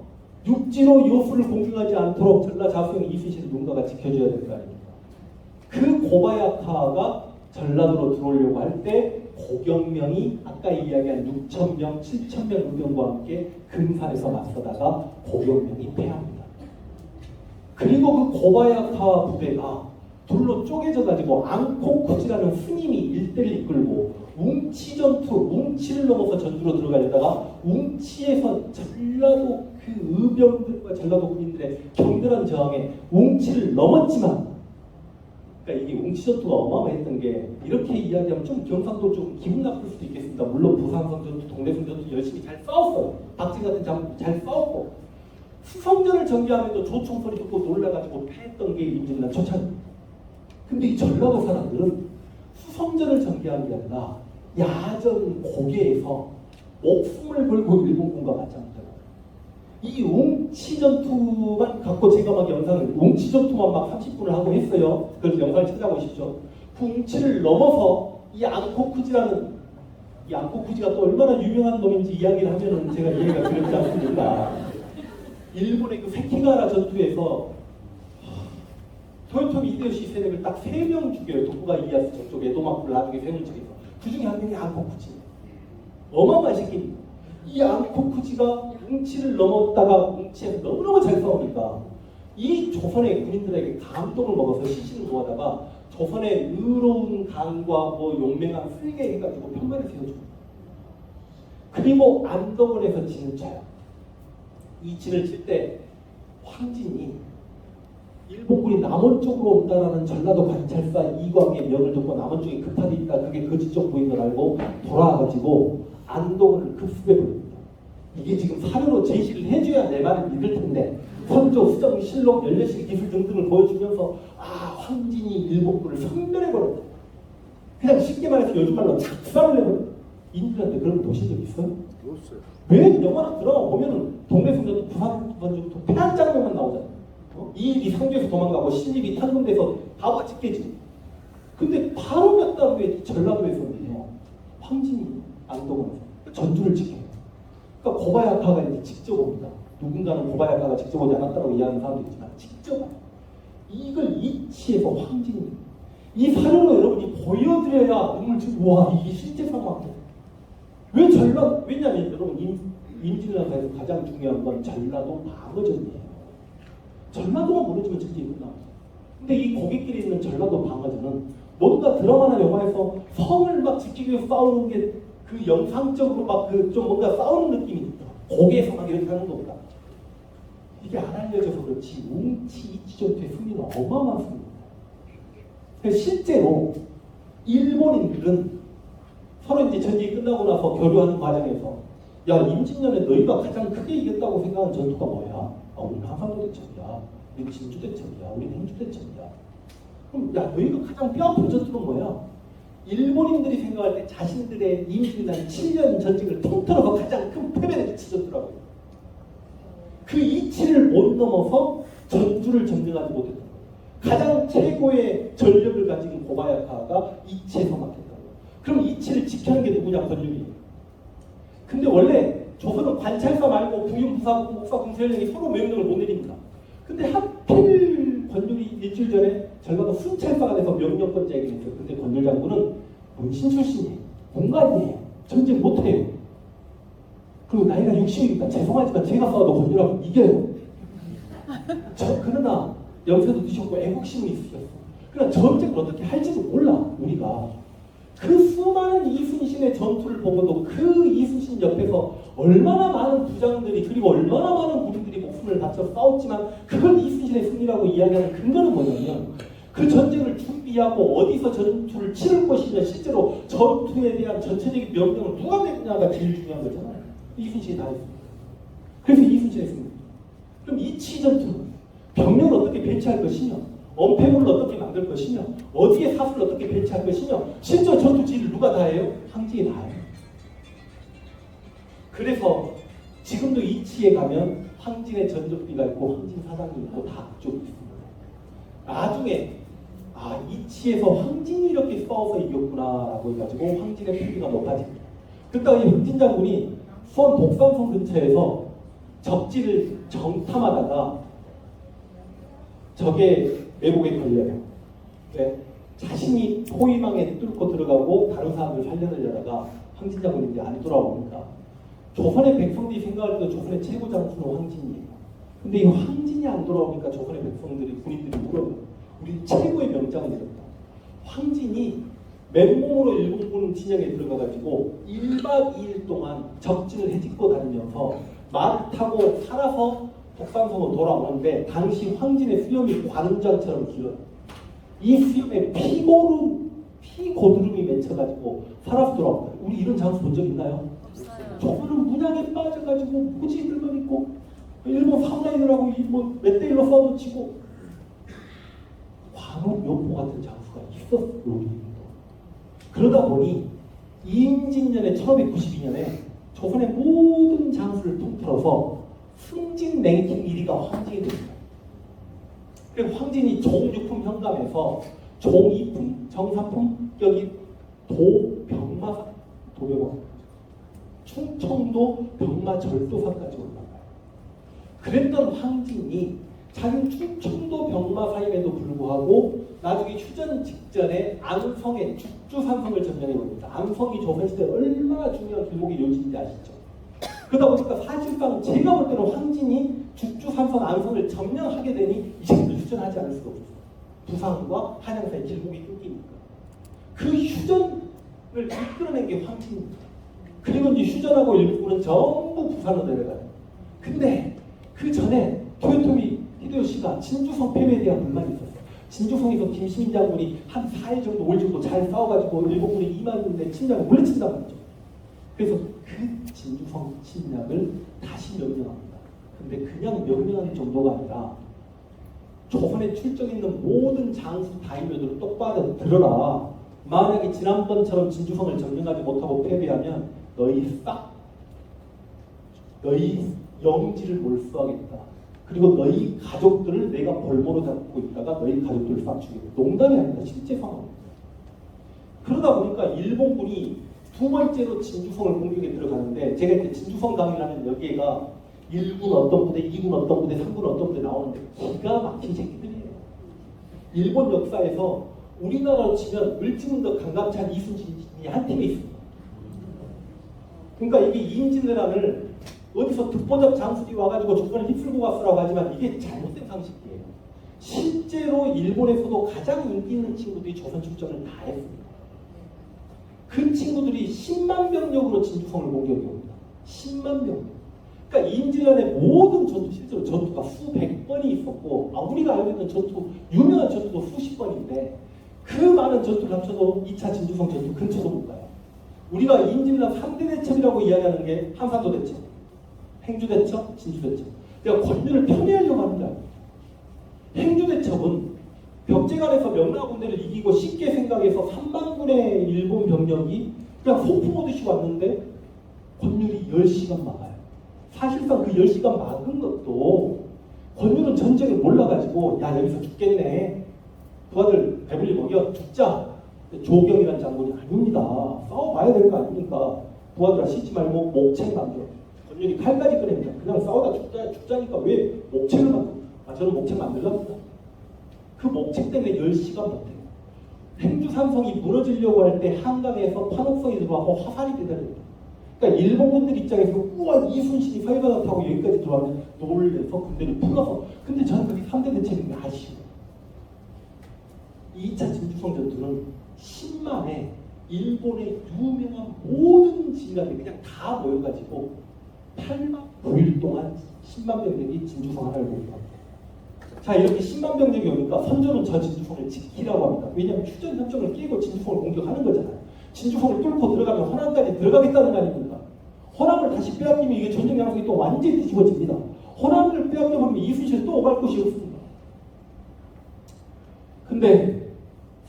여수를 공격하지 않도록 전라자수형 이순신을 누군가가 지켜줘야 될 거 아닙니까? 그 고바야카가 전라도로 들어오려고 할 때 고경명이 아까 이야기한 6,000명, 7,000명 의병과 함께 금산에서 맞서다가 고경명이 패합니다. 그리고 그 고바야카 부대가 둘로 쪼개져가지고 앙코쿠지라는 스님이 일대를 이끌고 웅치 전투, 웅치를 넘어서 전투로 들어가려다가 웅치에서 전라도 그 의병들과 전라도 군인들의 격렬한 저항에 웅치를 넘었지만 그러니까 이게 웅치 전투가 어마어마했던 게 이렇게 이야기하면 좀 경상도 좀 기분 나쁠 수도 있겠습니다. 물론 부산성 전투, 동래성 전투 열심히 잘 싸웠어요. 박진 같은 장 잘 싸웠고 수성전을 전개하면서 조총 소리 듣고 놀라가지고 패했던 게 임진왜란 초창입니다. 근데 이 전라도 사람들은 수성전을 전개한 게 아니라 야전 고개에서 목숨을 걸고 일본군과 맞짱을 이 웅치 전투만 갖고 제가 막 영상을 웅치 전투만 막 30분을 하고 했어요. 그래서 영상을 찾아보십시오. 그 웅치를 넘어서 이 앙코쿠지라는 이 앙코쿠지가 또 얼마나 유명한 놈인지 이야기를 하면은 제가 이해가 그렇지 않습니다. 일본의 그 세키가라 전투에서 토요토미 히데요시 세력을 딱 3명 죽여요. 도쿠가 이에야스 저쪽 에도마쿠를 나중에 세운 쪽에서 그 중에 한 명이 앙코쿠지. 어마어마한 새끼입니다. 이 앙코쿠지가 웅치를 넘었다가 웅치에서 너무너무 잘 싸우니까 이 조선의 군인들에게 감동을 먹어서 시신을 구하다가 조선의 의로운 강과 뭐 용맹한 쓸개 해가지고 편말을 세워줍니다. 그리고 안동원에서 진을 쳐요. 이 진을 칠 때 황진이 일본군이 남원 쪽으로 온다라는 전라도 관찰사 이광의 명을 듣고 남원 쪽에 급하게 있다, 그게 거짓적 부인 걸 알고 돌아와가지고 안동을 급습해버립니다. 이게 지금 사료로 제시를 해줘야 내 말을 믿을 텐데 선조, 수정, 실록, 연례식 기술 등등을 보여주면서 황진이 일본군을 섬멸해버렸다. 그냥 쉽게 말해서 요즘 말로 작살을 내버렸다. 인들한테 그런 거 보신 적 있어요? 없어요. 왜 영화나 드라마 보면은 동네 성전도 부산 번지부터 패한 장면만 나오잖아요. 이일이 상주에서 도망가고 신입이 탄군돼서 다 찍겠지. 근데 바로 몇 달 후에 전라도에서는요, 황진이 안동원에서 전투를 지켜요. 그러니까 고바야카가 이제 직접 옵니다. 누군가는 고바야카가 직접 오지 않았다고 이야기하는 사람도 있지만 직접 와요. 이걸 이치에서 황진이 이 사료로 여러분이 보여드려야 눈물 지고 와 이게 실제 상황이에요. 왜 전라도? 왜냐면 여러분 임진왜란에서 가장 중요한 건 전라도 방어전이에요. 전라도만 무너지면 전쟁이 끝나요. 근데 이 고객길에 있는 전라도 방어전은 뭔가 드라마나 영화에서 성을 막 지키기 위해서 싸우는 게 그 영상적으로 막 그 좀 뭔가 싸우는 느낌이 있다. 고개에서 막 이렇게 하는 것보다 이게 안 알려져서 그렇지 웅치 이치 전투의 승리는 어마어마합니다. 실제로 일본인들은 서로 이제 전쟁이 끝나고 나서 교류하는 과정에서 야 임진년에 너희가 가장 크게 이겼다고 생각하는 전투가 뭐야? 우리는 한산도 대첩이야. 우리는 진주 대첩이야. 우리는 행주 대첩이야. 그럼 야 너희가 가장 뼈아픈 전투는 뭐야? 일본인들이 생각할 때 자신들의 임진왜란 7년 전쟁을 통틀어서 가장 큰 패배를 치졌더라고요. 그 이치를 못 넘어서 전투를 점령하지 못했다. 가장 최고의 전력을 가진 고바야카가 이치에서 막혔다고요. 그럼 이치를 지켜는 게 누구냐? 권율이에요. 근데 원래 조선은 관찰사 말고 부윤부사, 목사, 공세령이 서로 명령을 못 내립니다. 근데 하필 권율이 일주일 전에 전라도 순찰사가 돼서 명령권자 얘기를 했어요. 근데 권율 장군은 문신 출신이에요. 공간이에요. 전쟁 못해요. 그리고 나이가 60이니까 죄송하지만 제가 싸워도 권율하고 이겨요. 그러나 연세도 드셨고 애국심이 있으셨어. 그러나 전쟁을 어떻게 할지도 몰라 우리가. 그 수많은 이순신의 전투를 보고도 그 이순신 옆에서 얼마나 많은 부장들이 그리고 얼마나 많은 군인들이 목숨을 바쳐 싸웠지만 그걸 이순신의 승리라고 이야기하는 근거는 뭐냐면 그 전쟁을 준비하고 어디서 전투를 치를 것이냐 실제로 전투에 대한 전체적인 명령을 누가 내느냐가 제일 중요한 거잖아요. 이순신이 다 했습니다. 그래서 이순신의 승리. 그럼 이치 전투 병력을 어떻게 배치할 것이며 엄폐물을 어떻게 만들 것이며 어디에 사수를 어떻게 배치할 것이며 실제 전투 지휘를 누가 다 해요? 황진이 다 해요. 그래서 지금도 이치에 가면 황진의 전적비가 있고 황진 사당이 있고 다 그쪽에 있습니다. 나중에 이치에서 황진이 이렇게 싸워서 이겼구나라고 해가지고 황진의 표기가 높아집니다. 그러다가 이 황진 장군이 수원 독산성 근처에서 적지를 정탐하다가 적의 매복에 걸려요. 네? 자신이 포위망에 뚫고 들어가고 다른 사람들 살려내려다가 황진 장군이 이제 안 돌아오니까 조선의 백성들이 생각할 때도 조선의 최고 장수는 황진이에요. 근데 이 황진이 안 돌아오니까 조선의 백성들이 군인들이 물어요. 우리 최고의 명장을 잃었다. 황진이 맨몸으로 일본군 진영에 들어가가지고 1박 2일 동안 적진을 헤집고 다니면서 말을 타고 살아서 독산성으로 돌아오는데 당시 황진의 수염이 관음장처럼 길어요. 이 수염에 피고드름이 맺혀가지고 살아서 돌아옵니다. 우리 이런 장수 본 적 있나요? 없어요. 저거는 문양에 빠져가지고 무지들만 있고 일본 사무라이들하고 몇 대 1로 싸워도 치고 관음요포 같은 장수가 있었어요. 여기도. 그러다 보니 임진년에 1592년에 조선의 모든 장수를 통틀어서 승진 랭킹 1위가 황진이 됩니다. 그리고 황진이 종육품 현감에서 종이품, 정사품, 여기 도병마, 도병마, 충청도 병마 절도사까지 올라가요. 그랬던 황진이 자기 충청도 병마사임에도 불구하고 나중에 휴전 직전에 안성의 죽주산성을 점령해 봅니다. 안성이 조선시대 얼마나 중요한 길목의 요지인지 아시죠? 그러다 보니까 사실상 제가 볼 때는 황진이 죽주산성 안성을 점령하게 되니 이 새끼들 휴전하지 않을 수가 없어요. 부산과 한양사의 길목이 끊기니까. 그 휴전을 이끌어낸 게 황진입니다. 그리고 이제 휴전하고 일부는 전부 부산으로 내려가요. 근데 그 전에 토요토미 히데요시가 진주성 패배에 대한 불만이 있었어요. 진주성에서 김시민 장군이 한 4일 정도, 5일 정도 잘 싸워가지고 일본군이 2만 군대 침략을 물리친단 말이죠. 그래서 그 진주성 침략을 다시 명령합니다. 근데 그냥 명령하는 정도가 아니라 조선에 출정 있는 모든 장수 다이묘들을 똑바로 들어라. 만약에 지난번처럼 진주성을 점령하지 못하고 패배하면 너희 영지를 몰수하겠다. 그리고 너희 가족들을 내가 벌모로 잡고 있다가 너희 가족들을 싹 죽이겠다. 농담이 아니라 실제 상황입니다. 그러다 보니까 일본군이 두 번째로 진주성을 공격에 들어가는데, 제가 이제 진주성 강이라는 여기가 1군 어떤 부대, 2군 어떤 부대, 3군 어떤 부대 나오는데 기가 막힌 새끼들이에요. 일본 역사에서 우리나라로 치면 을지문덕, 강감찬, 이순신이 한 팀에 있습니다. 그러니까 이게 임진왜란을 어디서 특보적 장수들이 와가지고 조선을 휩쓸고 갔으라고 하지만 이게 잘못된 상식이에요. 실제로 일본에서도 가장 인기 있는 친구들이 조선 출정을 다 했습니다. 그 친구들이 10만 병력으로 진주성을 공격해 옵니다. 10만 병력. 그러니까 임진왜란의 모든 전투, 실제로 전투가 수백 번이 있었고, 우리가 알고 있는 전투, 유명한 전투도 수십 번인데 그 많은 전투를 합쳐도 2차 진주성 전투 근처도 못 가요. 우리가 임진왜란 3대 대첩이라고 이야기하는 게 한산도 대첩, 행주대첩, 진주대첩. 내가 권율을 편애하려고 하는 게 아니에요. 행주대첩은 벽제간에서 명나라 군대를 이기고 쉽게 생각해서 3만군의 일본 병력이 그냥 소풍 오듯이 왔는데 권율이 10시간 막아요. 사실상 그 10시간 막은 것도 권율은 전쟁을 몰라가지고 야 여기서 죽겠네. 그 아들 배불리 먹여 죽자. 조경이라는 장군이 아닙니다. 싸워봐야 될 거 아닙니까? 그 아들아 씻지 말고 목책 만들어. 권율이 칼까지 꺼냅니다. 그냥 싸우다 죽자니까 왜 목책을 만들어? 저는 목책 만들랍니다. 그 목책 때문에 10시간 못해요. 행주산성이 무너지려고 할 때 한강에서 판옥성이 들어와서 화살이 배달됩니다. 그러니까 일본군들 입장에서 우와 이순신이 서해바다 타고 여기까지 들어왔는데 놀래서 군대를 풀어서, 근데 저는 그게 3대 대책인 게 아쉬워요. 2차 진주성 전투는 10만에 일본의 유명한 모든 진가들 그냥 다 모여가지고 8박 9일 동안 10만 병력이 진주성 하나를 공격합니다. 자, 이렇게 10만 병력이 오니까 선조는 저 진주성을 지키라고 합니다. 왜냐하면 휴전 협정을 깨고 진주성을 공격하는 거잖아요. 진주성을 뚫고 들어가면 호남까지 들어가겠다는 거 아닙니까? 호남을 다시 빼앗기면 이게 전쟁 양상이 또 완전히 뒤집어집니다. 호남을 빼앗겨버리면 이순신은 또 오갈 곳이 없습니다. 근데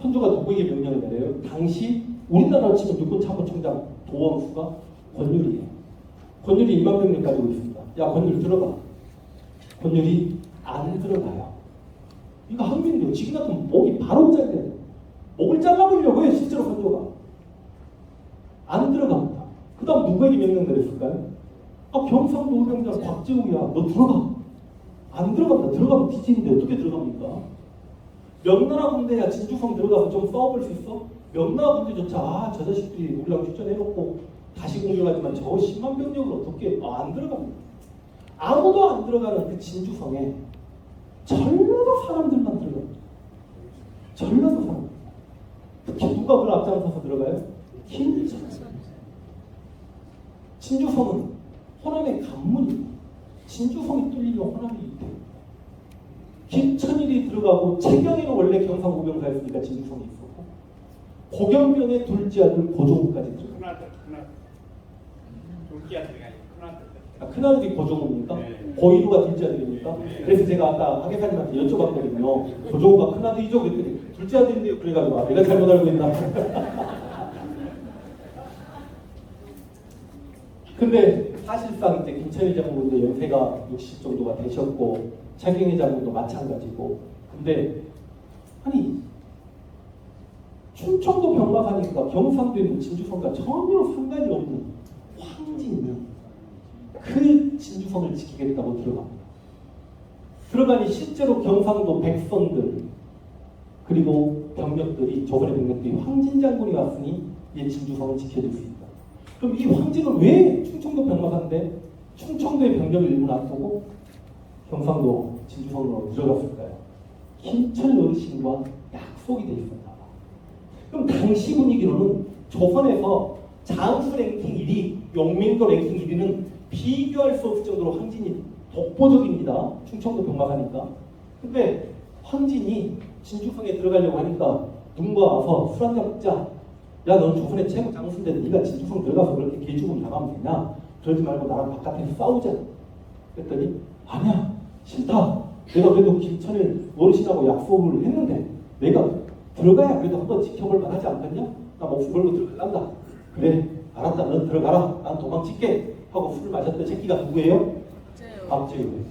선조가 누구에게 명령을 내려요? 당시 우리나라로 치면 육군 참모총장 도원수가 권율이에요. 권율이 2만 병력 가지고 있습니다. 야 권율 들어가. 권율이 안 들어가요. 이거 항민데요. 지금 같으면 목이 바로 잘려요. 목을 잘라버리려고 해요. 실제로 선조가. 안 들어갑니다. 그 다음 누구에게 명령 내렸을까요? 경상도 의병장 곽재욱이야. 너 들어가. 안 들어갑니다. 들어가면 뒤지는데 어떻게 들어갑니까? 명나라 군대야 진주성 들어가서 좀 싸워볼 수 있어? 명나라 군대조차 저 자식들이 우리랑 휴전해놓고 다시 공격하지만 저 10만 병력을 어떻게 안 들어갑니다. 아무도 안 들어가는 그 진주성에 전라도 사람들만 들어갑니다. 전라도 사람. 특히 누가 그걸 앞장서서 들어가요? 김일성. 진주성은 호남의 관문입니다. 진주성이 뚫리면 호남이 있대요. 김천일이 들어가고 최경희는 원래 경상우병사였으니까 진주성이 있었고 고경병의 둘째 아들 고종우까지 들어가요. 큰아들. 둘째 아들이 아니고 큰아들. 큰아들이 고종우입니까? 네. 고이루가 둘째 아들입니까? 네. 그래서 제가 아까 하계사님한테 여쭤봤거든요. 고종우가 큰아들이죠? 그랬더니 둘째 아들인데요. 그래가지고 내가 잘못 알고 있나? 근데 사실상 이제 김천일 장군도 연세가 60 정도가 되셨고 최경희 장군도 마찬가지고, 근데 아니 충청도 병마하니까 경상도에 있는 진주성과 전혀 상관이 없는 황진이 그 진주성을 지키겠다고 들어갑니다. 들어가니 실제로 경상도 백성들 그리고 병력들이 조선의 병력들이 황진 장군이 왔으니 이 진주성을 지켜줄 수 있다. 그럼 이 황진은 왜 충청도 병마사인데 충청도의 병력을 일부 놔두고 경상도 진주성으로 들어갔을까요? 김철 어르신과 약속이 돼 있었나 봐. 그럼 당시 분위기로는 조선에서 장수 랭킹 1위 용민도 랭킹 1위는 비교할 수 없을 정도로 황진이 독보적입니다. 충청도 병마가니까. 근데 황진이 진주성에 들어가려고 하니까 누군가 와서 술 한잔 먹자. 야, 넌 조선의 최고 장수인데 네가 진주성 들어가서 그렇게 개죽음 당하면 되냐? 그러지 말고 나랑 바깥에서 싸우자. 그랬더니 아니야, 싫다. 내가 그래도 김천일 어르신하고 약속을 했는데 내가 들어가야 그래도 한번 지켜볼 만하지 않겠냐? 나 목숨 걸고 들어갈란다. 그래, 알았다. 넌 들어가라. 난 도망칠게. 하고 술을 마셨던 새끼가 누구예요? 박재우예요.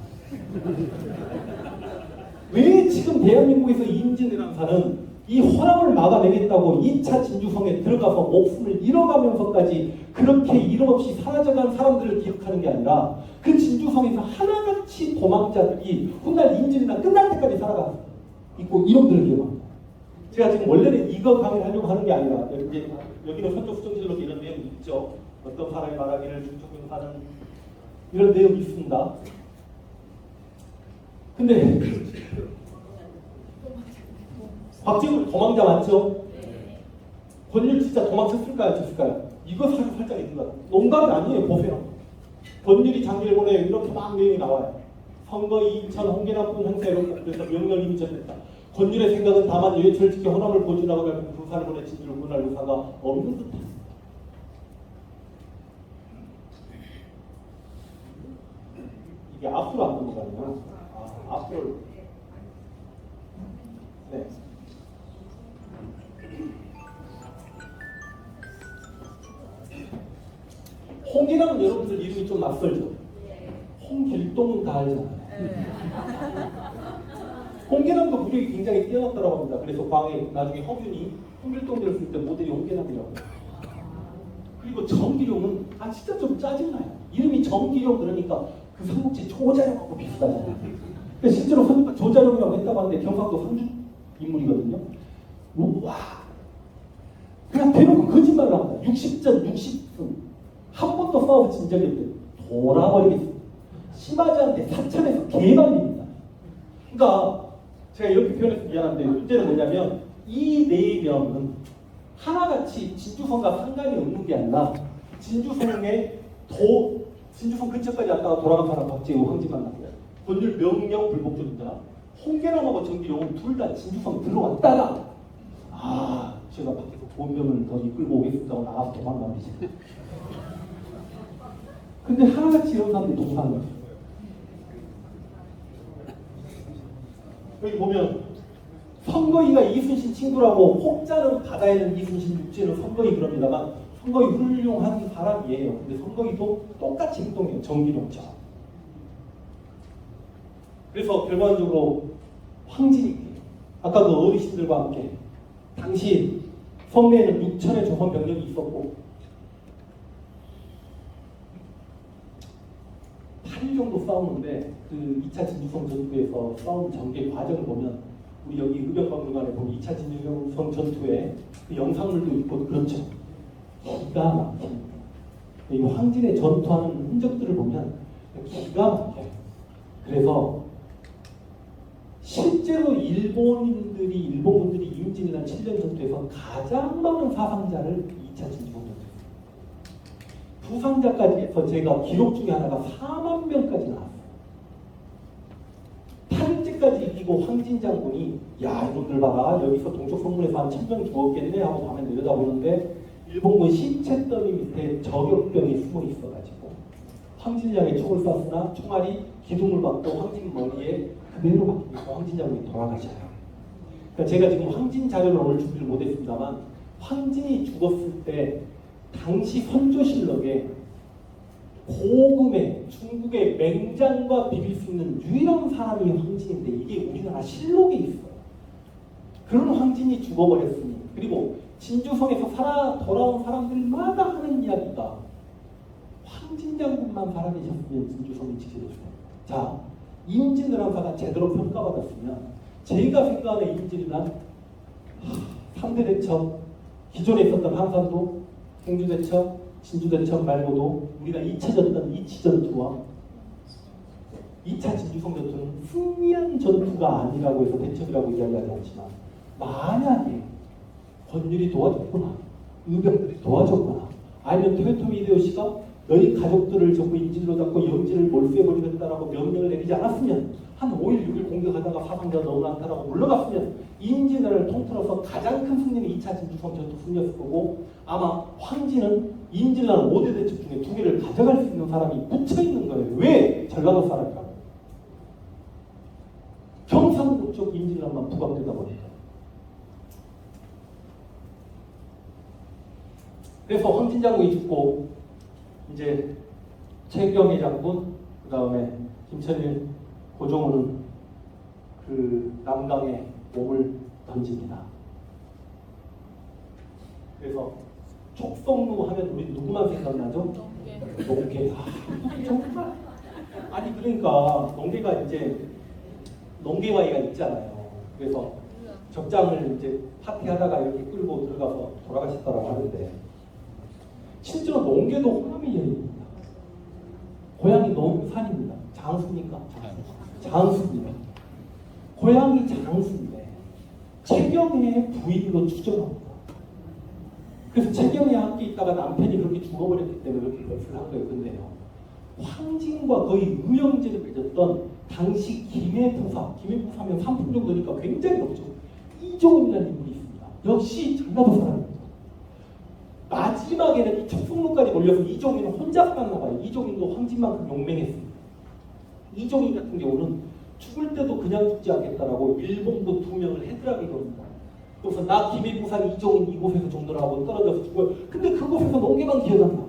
왜 지금 대한민국에서 이임진이라는 사는 이 혼합을 막아내겠다고 2차 진주성에 들어가서 목숨을 잃어가면서까지 그렇게 이름 없이 사라져간 사람들을 기억하는 게 아니라 그 진주성에서 하나같이 도망자들이 훗날 이임진이나 끝날 때까지 살아가 있고 이름들을 기억합니다. 제가 지금 원래는 이거 강의를 하려고 하는 게 아니라 여기는 선조 수정실로도 이런 내용이 있죠. 어떤 사람이 말하기를 중천병사는 이런 내용이 있습니다. 근데 박재우 도망자 맞죠? 권율 진짜 도망쳤을까요? 쳤을까요? 이거 사실 살짝 있는 것 같아요. 농담이 아니에요. 보세요. 권율이 장일본에 이렇게 막 내용이 나와요. 선거 2000 홍계남군 형사로 그래서 명령이 미쳤다. 권율의 생각은 다만 예철 지켜 호남을 보존하고 부산을 보내 진주를 구할 의사가 없는 듯한. 이게 앞으로 안 넘어가네요. 앞으로. 네. 홍기남은 여러분들 이름이 좀 낯설죠? 홍길동은 다 알잖아요. 홍계남도 무력이 굉장히 뛰어났다고 합니다. 그래서 광해 나중에 허균이 홍길동대를 쓸 때 모델이 홍계남이라고 해요. 그리고 정기룡은 진짜 좀 짜증나요. 이름이 정기룡 그러니까 그 삼국지 조자룡하고 비슷하잖아요. 실제로 조자룡이라고 했다고 하는데 경상도 상주 인물이거든요. 우와, 그냥 대놓고 거짓말을 합니다. 60전 60승 한 번도 싸워서 진 적이 없대요. 돌아버리겠습니다. 심하지한테 사천에서 개발립니다. 그러니까 제가 이렇게 표현해서 미안한데 문제는 뭐냐면 이 4명은 하나같이 진주성과 상관이 없는 게 아니라 진주성의 진주성 근처까지 왔다가 돌아간 사람 박재우 황진 만났고요. 권율 명령 불복종자 홍계남하고 정기룡은 둘 다 진주성 들어왔다가 제가 밖에서 본병을 더 이끌고 오겠습니다 하고 나가서 도망가버리죠. 근데 하나같이 이런 사람들이 동사한 거예요. 여기 보면 선거이가 이순신 친구라고 혹자는 바다에는 이순신, 육지는 선거이 그럽니다만 선거이 훌륭한 사람이에요. 근데 선거이도 똑같이 행동해요. 정기룡처럼. 그래서 결과적으로 황진이 아까 그 어르신들과 함께 당시 성내에는 6천의 조선 병력이 있었고 8일 정도 싸우는데 그 2차 진주성 전투에서 싸운 전개 과정을 보면 우리 여기 의병박물관에 보면 2차 진주성 전투에 그 영상물도 있고 그렇죠. 기가 막힙니다. 이 황진의 전투하는 흔적들을 보면 기가 막혀요. 그래서 실제로 일본분들이 이임진이라는 7년 전투에서 가장 많은 사상자를 2차 진주성 전투에서 부상자까지 해서 제가 기록 중에 하나가 4만 명까지 나왔어요. 8일째까지 이기고 황진 장군이 야 이놈들 봐라 여기서 동쪽 성문에서 한 1000명 죽었겠네 하고 밤에 내려다보는데 일본군 시체 더미 밑에 저격병이 숨어 있어가지고 황진장에 총을 쐈으나 총알이 기둥을 받고 황진 머리에 그대로 박히고 황진 장군이 돌아가셔요. 그러니까 제가 지금 황진 자료를 오늘 준비를 못했습니다만 황진이 죽었을 때 당시 선조실록에 고금의 중국의 맹장과 비빌 수 있는 유일한 사람이 황진인데 이게 우리나라 실록에 있어요. 그런 황진이 죽어버렸으니 그리고 진주성에서 돌아온 사람들마다 하는 이야기가 황진 장군만 살아계셨으면 진주성이 지켜졌어요. 자, 이임진 의랑사가 제대로 평가받았으면 제가 생각하는 이임진이란 3대 대첩 기존에 있었던 한산도 행주대첩, 진주대첩 말고도 우리가 잊혀졌던 이치전투와 2차 진주성 전투는 승리한 전투가 아니라고 해서 대첩이라고 이야기하지 않지만 만약에 권율이 도와줬거나 의병들이 도와줬거나 아니면 토요토미 히데요시가 너희 가족들을 전부 인질로 잡고 영지를 몰수해버리겠다라고 명령을 내리지 않았으면 한 5일, 6일 공격하다가 사상자가 너무 많다라고 물러갔으면 임진왜란을 통틀어서 가장 큰 승리는 2차 진주성 전투 승리였을 거고 아마 황진은 임진왜란 5대 대첩 중에 2개를 가져갈 수 있는 사람이 묻혀있는 거예요. 왜? 전라도 사람이라고. 경상도 쪽 임진왜란만 부각되다 보니까. 그래서 황진 장군이 죽고 이제 최경희 장군, 그 다음에 김천일, 고종훈은 그 남강에 몸을 던집니다. 그래서 촉성루 하면 우리 누구만 생각나죠? 농계. 정말. 아니 그러니까 농계가 이제 농계와이가 있잖아요. 그래서 적장을 이제 파티하다가 이렇게 끌고 들어가서 돌아가셨다고 하는데 실제로 농계도 호남이 여인입니다. 고향이 농산입니다. 장수입니까? 장수입니다. 고향이 장수인데 최경희의 부인으로 추정합니다. 그래서 최경희와 함께 있다가 남편이 그렇게 죽어버렸기 때문에 그렇게 별수를 한 거예요. 근데요, 황진과 거의 의형제를 맺었던 당시 김해부사면 3품 정도니까 굉장히 높죠. 이종훈이라는 인물이 있습니다. 역시 전라도 사람입니다. 마지막에는 이 척성로까지 몰려서 이종인은 혼자 살았나 봐요. 이종인도 황진만큼 용맹했습니다. 이종인 같은 경우는 죽을 때도 그냥 죽지 않겠다라고 일본군 2명을 헤드락에 겁니다. 그래서 나 김해부사 이종인 이곳에서 종노라고 떨어져서 죽어요. 근데 그곳에서 농계만 기억한다.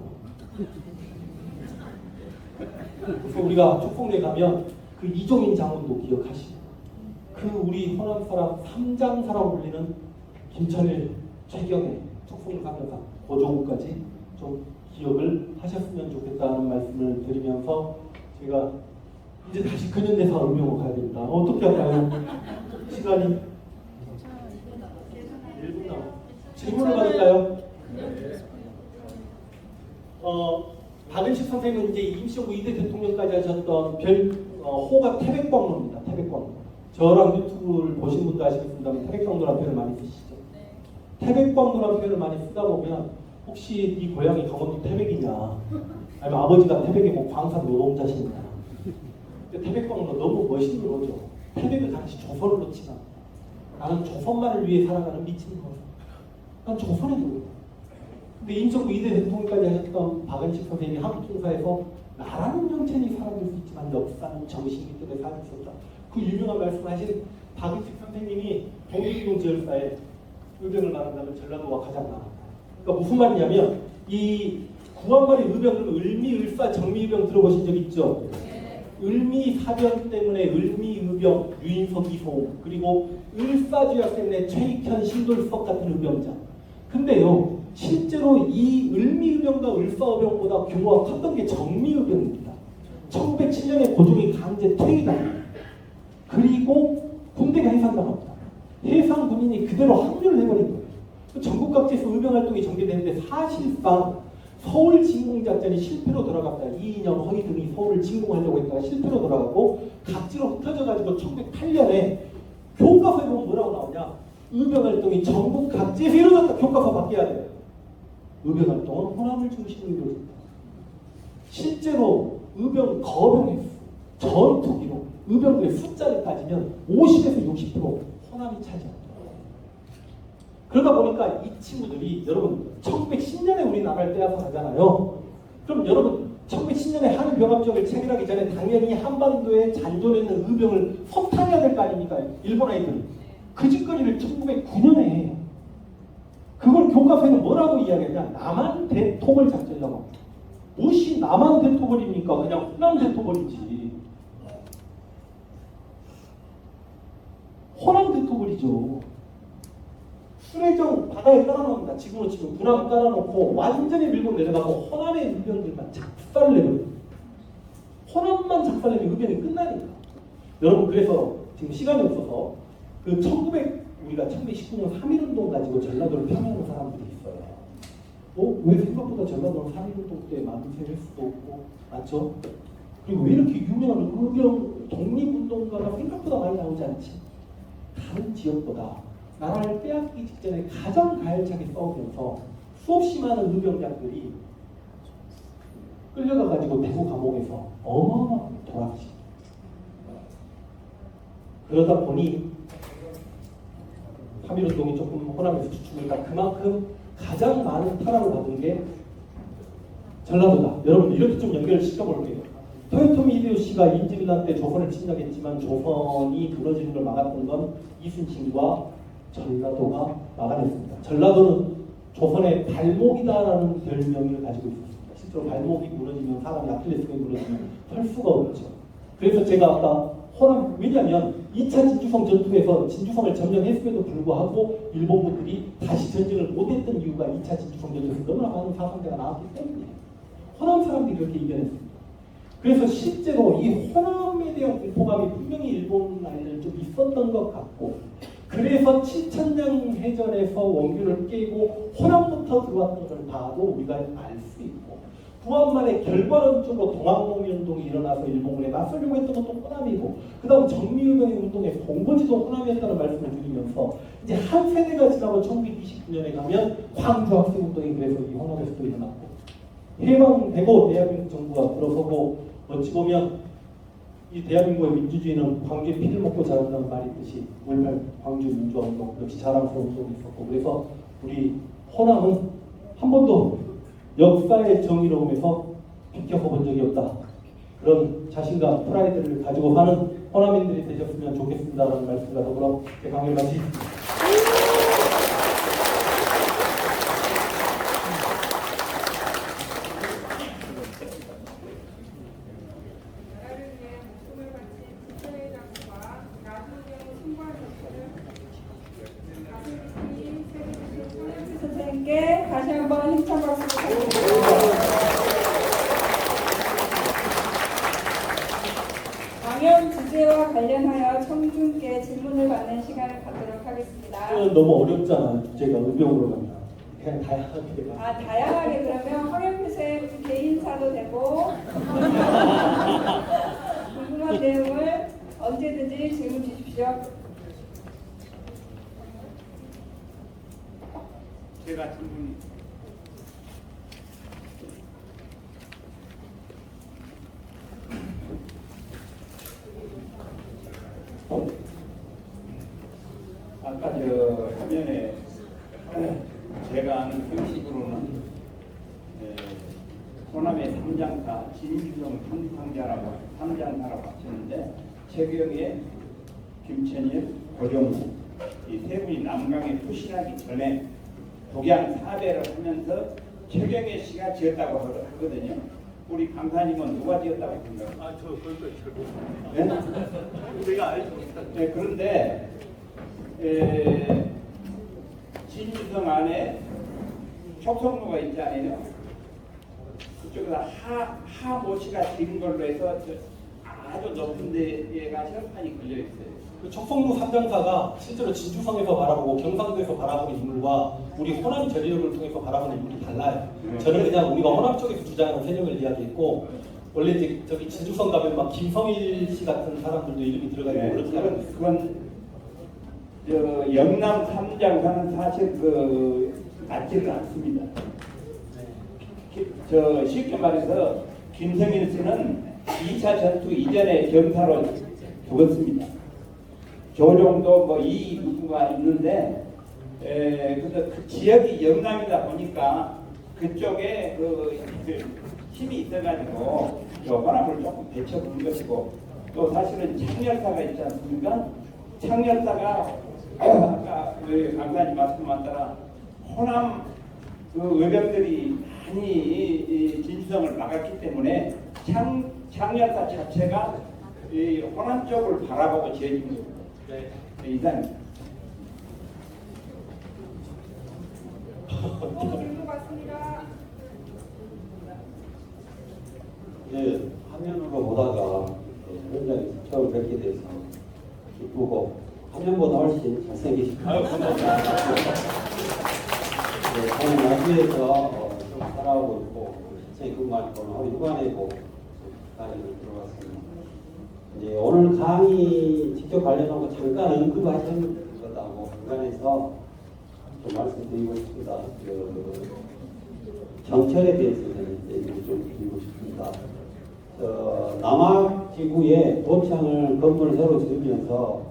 그래서 우리가 촉성로에 가면 그 이종인 장군도 기억하시고 그 우리 호남 사람 삼장사라고 불리는 김천일, 최경혜, 촉성로 사명사 고종까지 좀 기억을 하셨으면 좋겠다는 말씀을 드리면서 제가 이제 다시 근현대사 응용을 가야 됩니다. 어떻게 할까요? 시간이 1분 남았어요. 질문을 받을까요? 박은식 선생님은 이제 임시정부 2대 대통령까지 하셨던 호가 태백광로입니다. 태백광로. 저랑 유튜브를 보신 분도 아시겠습니다만 태백광로라는 표현을 많이 쓰시죠. 태백광로라는 표현을 많이 쓰다 보면 혹시 네 고향이 강원도 태백이냐, 아니면 아버지가 태백의 뭐 광산 노동자시냐. 근데 태백광로 너무 멋있는 거죠. 태백을 당시 조선으로 치나 나는 조선만을 위해 살아가는 미친 거야. 난 조선의 누구야. 근데 임시정부 2대 대통령까지 하셨던 박은식 선생님이 한국통사에서 나라는 형체니 사라질 수 있지만 역사는 정신이기 때문에 사라질 수 없다. 그 유명한 말씀을 하신 박은식 선생님이 독립운동 제열사에 의병을 말한다면 전라도가 가장 많았다. 그러니까 무슨 말이냐면 이 구한말의 의병은 을미을사 정미의병 들어보신 적 있죠? 을미사변 때문에 을미의병, 유인석, 이소호, 그리고 을사주약 때문에 최익현, 신돌석 같은 의병자. 근데요, 실제로 이 을미의병과 을사의병보다 규모가 컸던 게 정미의병입니다. 1907년에 고종이 강제 퇴위당합니다. 그리고 군대가 해산당합니다. 해상 군인이 그대로 합류를 해버린 거예요. 전국 각지에서 의병활동이 전개되는데 사실상 서울 진공작전이 실패로 돌아갔다. 이인영, 허희 등이 서울을 진공하려고 했다가 실패로 돌아가고 각지로 흩어져가지고 1908년에 교과서에 보면 뭐라고 나오냐. 의병활동이 전국 각지에서 이루어졌다. 교과서 바뀌어야 돼요. 의병활동은 호남을 중심으로 이루어졌다. 실제로 의병 거병했어. 전투기로 의병들의 숫자를 따지면 50에서 60% 호남이 차지합니다. 그러다 보니까 이 친구들이 여러분 1910년에 우리나라를 빼앗아 가잖아요. 그럼 여러분 1910년에 한일병합지역을 체결하기 전에 당연히 한반도에 잔존했는 의병을 선탄해야 될 거 아닙니까? 일본 아이들이. 그 짓거리를 1909년에 해요. 그걸 교과서에는 뭐라고 이야기하냐? 남한 대토벌 작전이라고 합니다. 무엇이 남한 대토벌입니까? 그냥 호남 대토벌이지. 호남 대토벌이죠. 수레정 바다에 깔아놓습니다. 지금은 지금 군함 깔아놓고 완전히 밀고 내려가고 호남의 의병들만 작살을 내버려요. 호남만 작살내면 의병이 끝나니까. 여러분 그래서 지금 시간이 없어서 그 우리가 1919년 3.1운동 가지고 전라도를 평하는 사람들이 있어요. 왜 생각보다 전라도는 3.1운동 때 만세를 수도 없고 맞죠? 그리고 왜 이렇게 유명한 의병 독립운동가가 생각보다 많이 나오지 않지? 다른 지역보다 나라를 빼앗기기 직전에 가장 가열차게 싸우면서 수없이 많은 의병장들이 끌려가가지고 대구 감옥에서 어마어마하게 돌아가십니다. 그러다 보니 3.1운동이 조금 호남에서 주춤하니까 그만큼 가장 많은 타락을 받은 게 전라도다. 여러분 이렇게 좀 연결을 시켜볼게요. 토요토미 히데요시가 임진왜란 때 조선을 침략했지만 조선이 무너지는 걸 막았던 건 이순신과 전라도가 막아냈습니다. 전라도는 조선의 발목이다라는 별명을 가지고 있습니다. 실제로 발목이 무너지면 사람이 아킬레스건이 무너지면 할 수가 없죠. 그래서 제가 아까 호남, 왜냐하면 2차 진주성 전투에서 진주성을 점령했음에도 불구하고 일본군들이 다시 전쟁을 못했던 이유가 2차 진주성 전투에서 너무나 많은 사상자가 나왔기 때문에 호남 사람들이 그렇게 이겨냈습니다. 그래서 실제로 이 호남에 대한 공포감이 분명히 일본 안에는 좀 있었던 것 같고, 그래서 칠천량 해전에서 원규를 깨고 호남부터 들어왔던 걸 봐도 우리가 알 수 있고, 구한말에 결과론적으로 동학농민운동이 일어나서 일본군에 맞서려고 했던 것도 호남이고, 그 다음 정미유병의 운동에서 본거지도 호남이었다는 말씀을 드리면서 이제 한 세대가 지나고 1929년에 가면 광주학생운동이 그래서 이 호남에서도 일어났고, 해방되고 대한민국 정부가 들어서고, 어찌 보면 이 대한민국의 민주주의는 광주에 피를 먹고 자란다는 말이 있듯이 5.18 광주 민주화운동 역시 자랑스러운 운동이 있었고, 그래서 우리 호남은 한 번도 역사의 정의로움에서 비켜서 본 적이 없다. 그런 자신감, 프라이드를 가지고 사는 호남인들이 되셨으면 좋겠습니다라는 말씀과 더불어 제 강의를 마치겠습니다. 선생님께 다시 한번 힘찬 박수 부탁드립니다. 강연 주제와 관련하여 청중께 질문을 받는 시간을 갖도록 하겠습니다. 너무 어렵잖아. 주제가 의병으로 가면 그냥 다양하게. 다양하게 그러면 황현표 쌤 개인사도 되고 궁금한 내용을 언제든지 질문 주십시오. 제가 질문 아까 저 화면에 제가 아는 형식으로는 호남의 삼장사 진주성 삼장사라고 하시는데 최경에 김천일 고종무 이 세 분이 남강에 투신하기 전에 독양 사배를 하면서 최경애 씨가 지었다고 하거든요. 우리 강사님은 누가 지었다고 생각해요? 저 네? 우리가 알죠. 네, 그런데 진주성 안에 촉성로가 있지 않아요? 그쪽에서 하모씨가 지은 걸로 해서 아주 높은 데가 철판이 걸려 있어요. 그 척성로 삼장사가 실제로 진주성에서 바라보고 경상도에서 바라보는 인물과 우리 호남 전력을 통해서 바라보는 인물이 달라요. 저는 그냥 우리가 호남 쪽에서 주장하는 세력을 이야기했고, 원래 이제 저기 진주성 가면 막 김성일 씨 같은 사람들도 이름이 들어가 있고 그렇게 알고 있어요. 그건 저 영남 삼장사는 사실 맞지는 않습니다. 저 쉽게 말해서 김성일 씨는 2차 전투 이전에 경사로 죽었습니다. 조정도 뭐 이 누구가 있는데, 근데 그 지역이 영남이다 보니까 그쪽에 그 힘이 있어가지고 호남을 조금 배쳐본 것이고, 또 사실은 창렬사가 있지 않습니까? 창렬사가 아까 우리 강사님 말씀한 따라 호남 그 의병들이 많이 이 진주성을 막았기 때문에 창렬사 자체가 이 호남 쪽을 바라보고 지어진 겁니다. 네, 이상입니다. 질문 받습니다. 네, 화면으로 보다가 현장에서 처음 뵙게 돼서 기쁘고 화면보다 훨씬 잘생기시고 저는 나주에서 좀 살아오고 있고 실제 근무하는 우리 휴관에고 강의를 들어왔습니다. 이제 오늘 강의 직접 관련하고 잠깐 언급하신 거다 뭐 중간에서 좀 말씀드리고 싶습니다. 정철에 대해서 얘기를 좀 드리고 싶습니다. 남학지구에 도청을 건물을 새로 지으면서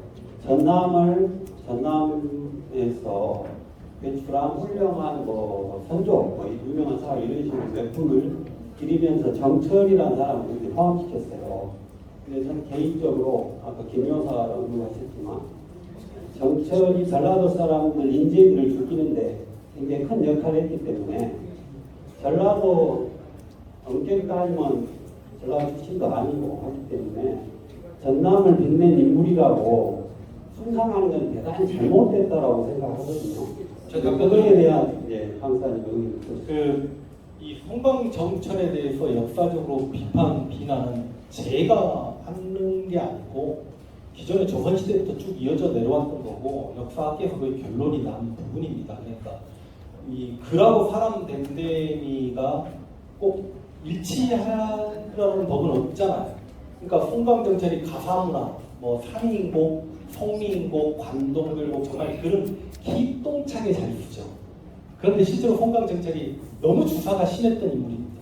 전남에서 배출한 훌륭한 선조, 유명한 사람 이런 식으로 몇 분을 기리면서 정철이라는 사람을 이렇게 포함시켰어요. 근데 저는 개인적으로 아까 김 여사라고 하셨지만 정철이 전라도 사람들 인재들을 죽이는데 굉장히 큰 역할을 했기 때문에 전라도 엄격히 따지면 전라도 출신도 아니고 하기 때문에 전남을 빛낸 인물이라고 숭상하는 건 대단히 잘못됐다라고 생각하거든요. 그거에 대한 이제 강사님 이 송방정철에 대해서 역사적으로 비난은 제가 하는 게 아니고 기존의 조선시대부터 쭉 이어져 내려왔던 거고 역사학계에서 거의 결론이 난 부분입니다. 그러니까 이 글하고 사람 댐댐이가 꼭 일치하려는 법은 없잖아요. 그러니까 송방정철이 가사문화, 산인곡, 성미인곡, 관동글곡 정말 글은 기똥차게 잘 쓰죠. 그런데 실제로 송방정철이 너무 주사가 심했던 인물입니다.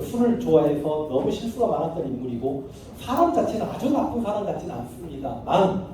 술을 좋아해서 너무 실수가 많았던 인물이고 사람 자체는 아주 나쁜 사람 같지는 않습니다만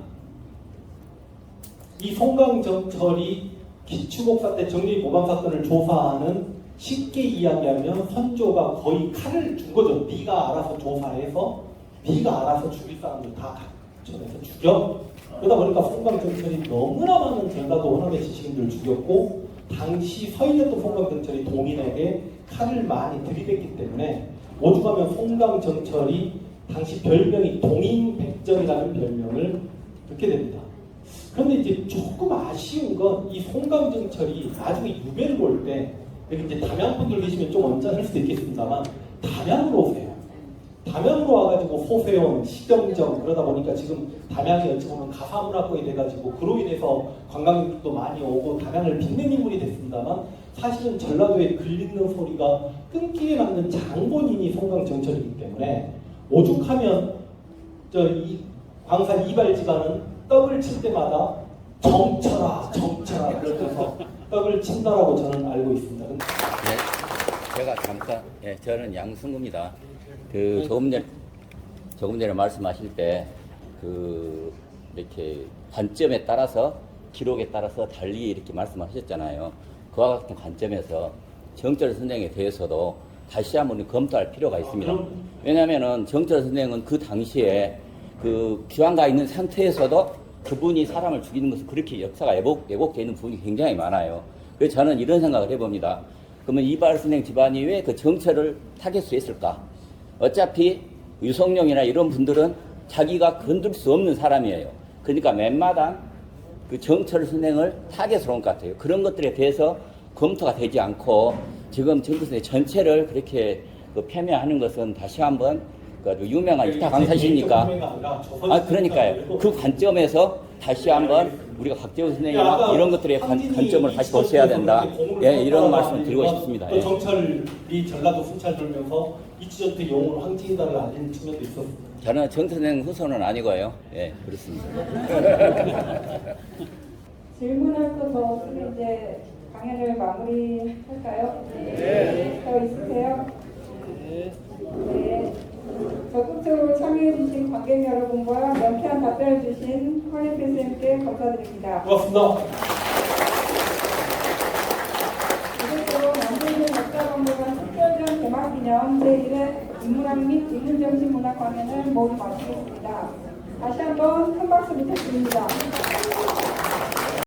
이 송방정철이 기추복사 때 정리모방 사건을 조사하는 쉽게 이야기하면 선조가 거의 칼을 준 거죠. 네가 알아서 조사해서 네가 알아서 죽일 사람들 다 각천해서 죽여. 그러다 보니까 송방정철이 너무나 많은 전라도 호남의 지식인들을 죽였고 당시 서인이었던 송방정철이 동인에게 칼을 많이 들이댔기 때문에 오죽하면 송방정철이 당시 별명이 동인백전이라는 별명을 듣게 됩니다. 그런데 이제 조금 아쉬운 건 이 송방정철이 나중에 유배를 올 때 여기 이제 담양분들 계시면 좀 언짢을 수도 있겠습니다만 담양으로 오세요. 담양으로 와가지고 소회원, 시정정 그러다 보니까 지금 담양이 어찌 보면 가사문화권이 돼가지고 그로 인해서 관광객도 많이 오고 담양을 빛낸 인물이 됐습니다만 사실은 전라도에 글 읽는 소리가 끊기게 만든 장본인이 송방정철이기 때문에 오죽하면 이 광산 이발 집안은 떡을 칠 때마다 정철아 그러면서 떡을 친다라고 저는 알고 있습니다. 제가 잠깐, 저는 양승구입니다. 조금 전에 말씀하실 때, 이렇게 관점에 따라서, 기록에 따라서 달리 이렇게 말씀하셨잖아요. 그와 같은 관점에서 정철 선생에 대해서도 다시 한번 검토할 필요가 있습니다. 왜냐하면 정철 선생은 그 당시에 귀환가 있는 상태에서도 그분이 사람을 죽이는 것은 그렇게 역사가 왜곡되어 있는 부분이 굉장히 많아요. 그래서 저는 이런 생각을 해봅니다. 그러면 이발 선생 집안이 왜 그 정철을 타겟 수 있을까? 어차피 유성룡이나 이런 분들은 자기가 건들 수 없는 사람이에요. 그러니까 맨마당 그 정철 선생을 타겟으로 온 것 같아요. 그런 것들에 대해서 검토가 되지 않고 지금 정철 선생 전체를 그렇게 폄훼하는 것은 다시 한번 아주 유명한 이타 강사시니까 그러니까요. 그 관점에서 다시 한번 우리가 박재호 선생이나 이런 것들의 관점을 다시 보셔야 된다. 이런 말씀을 드리고 싶습니다. 또 정철이 전라도 순찰 돌면서 이치전투 영웅 황진다를 알리는 측면도 있었습니다. 저는 정철 선생 후손은 아니고요. 그렇습니다. 질문할 거 더 없으면 이제 강연을 마무리할까요? 네. 더 있으세요? 네. 적극적으로 참여해주신 관객 여러분과 명쾌한 답변을 주신 허리필 쌤께 감사드립니다. 고맙습니다. 이것으로 남대문 역사박물관 10주년 개막기념 제1회 인문학 및 인문정신문학 강연을 모두 마치겠습니다. 다시 한번 큰 박수 부탁드립니다.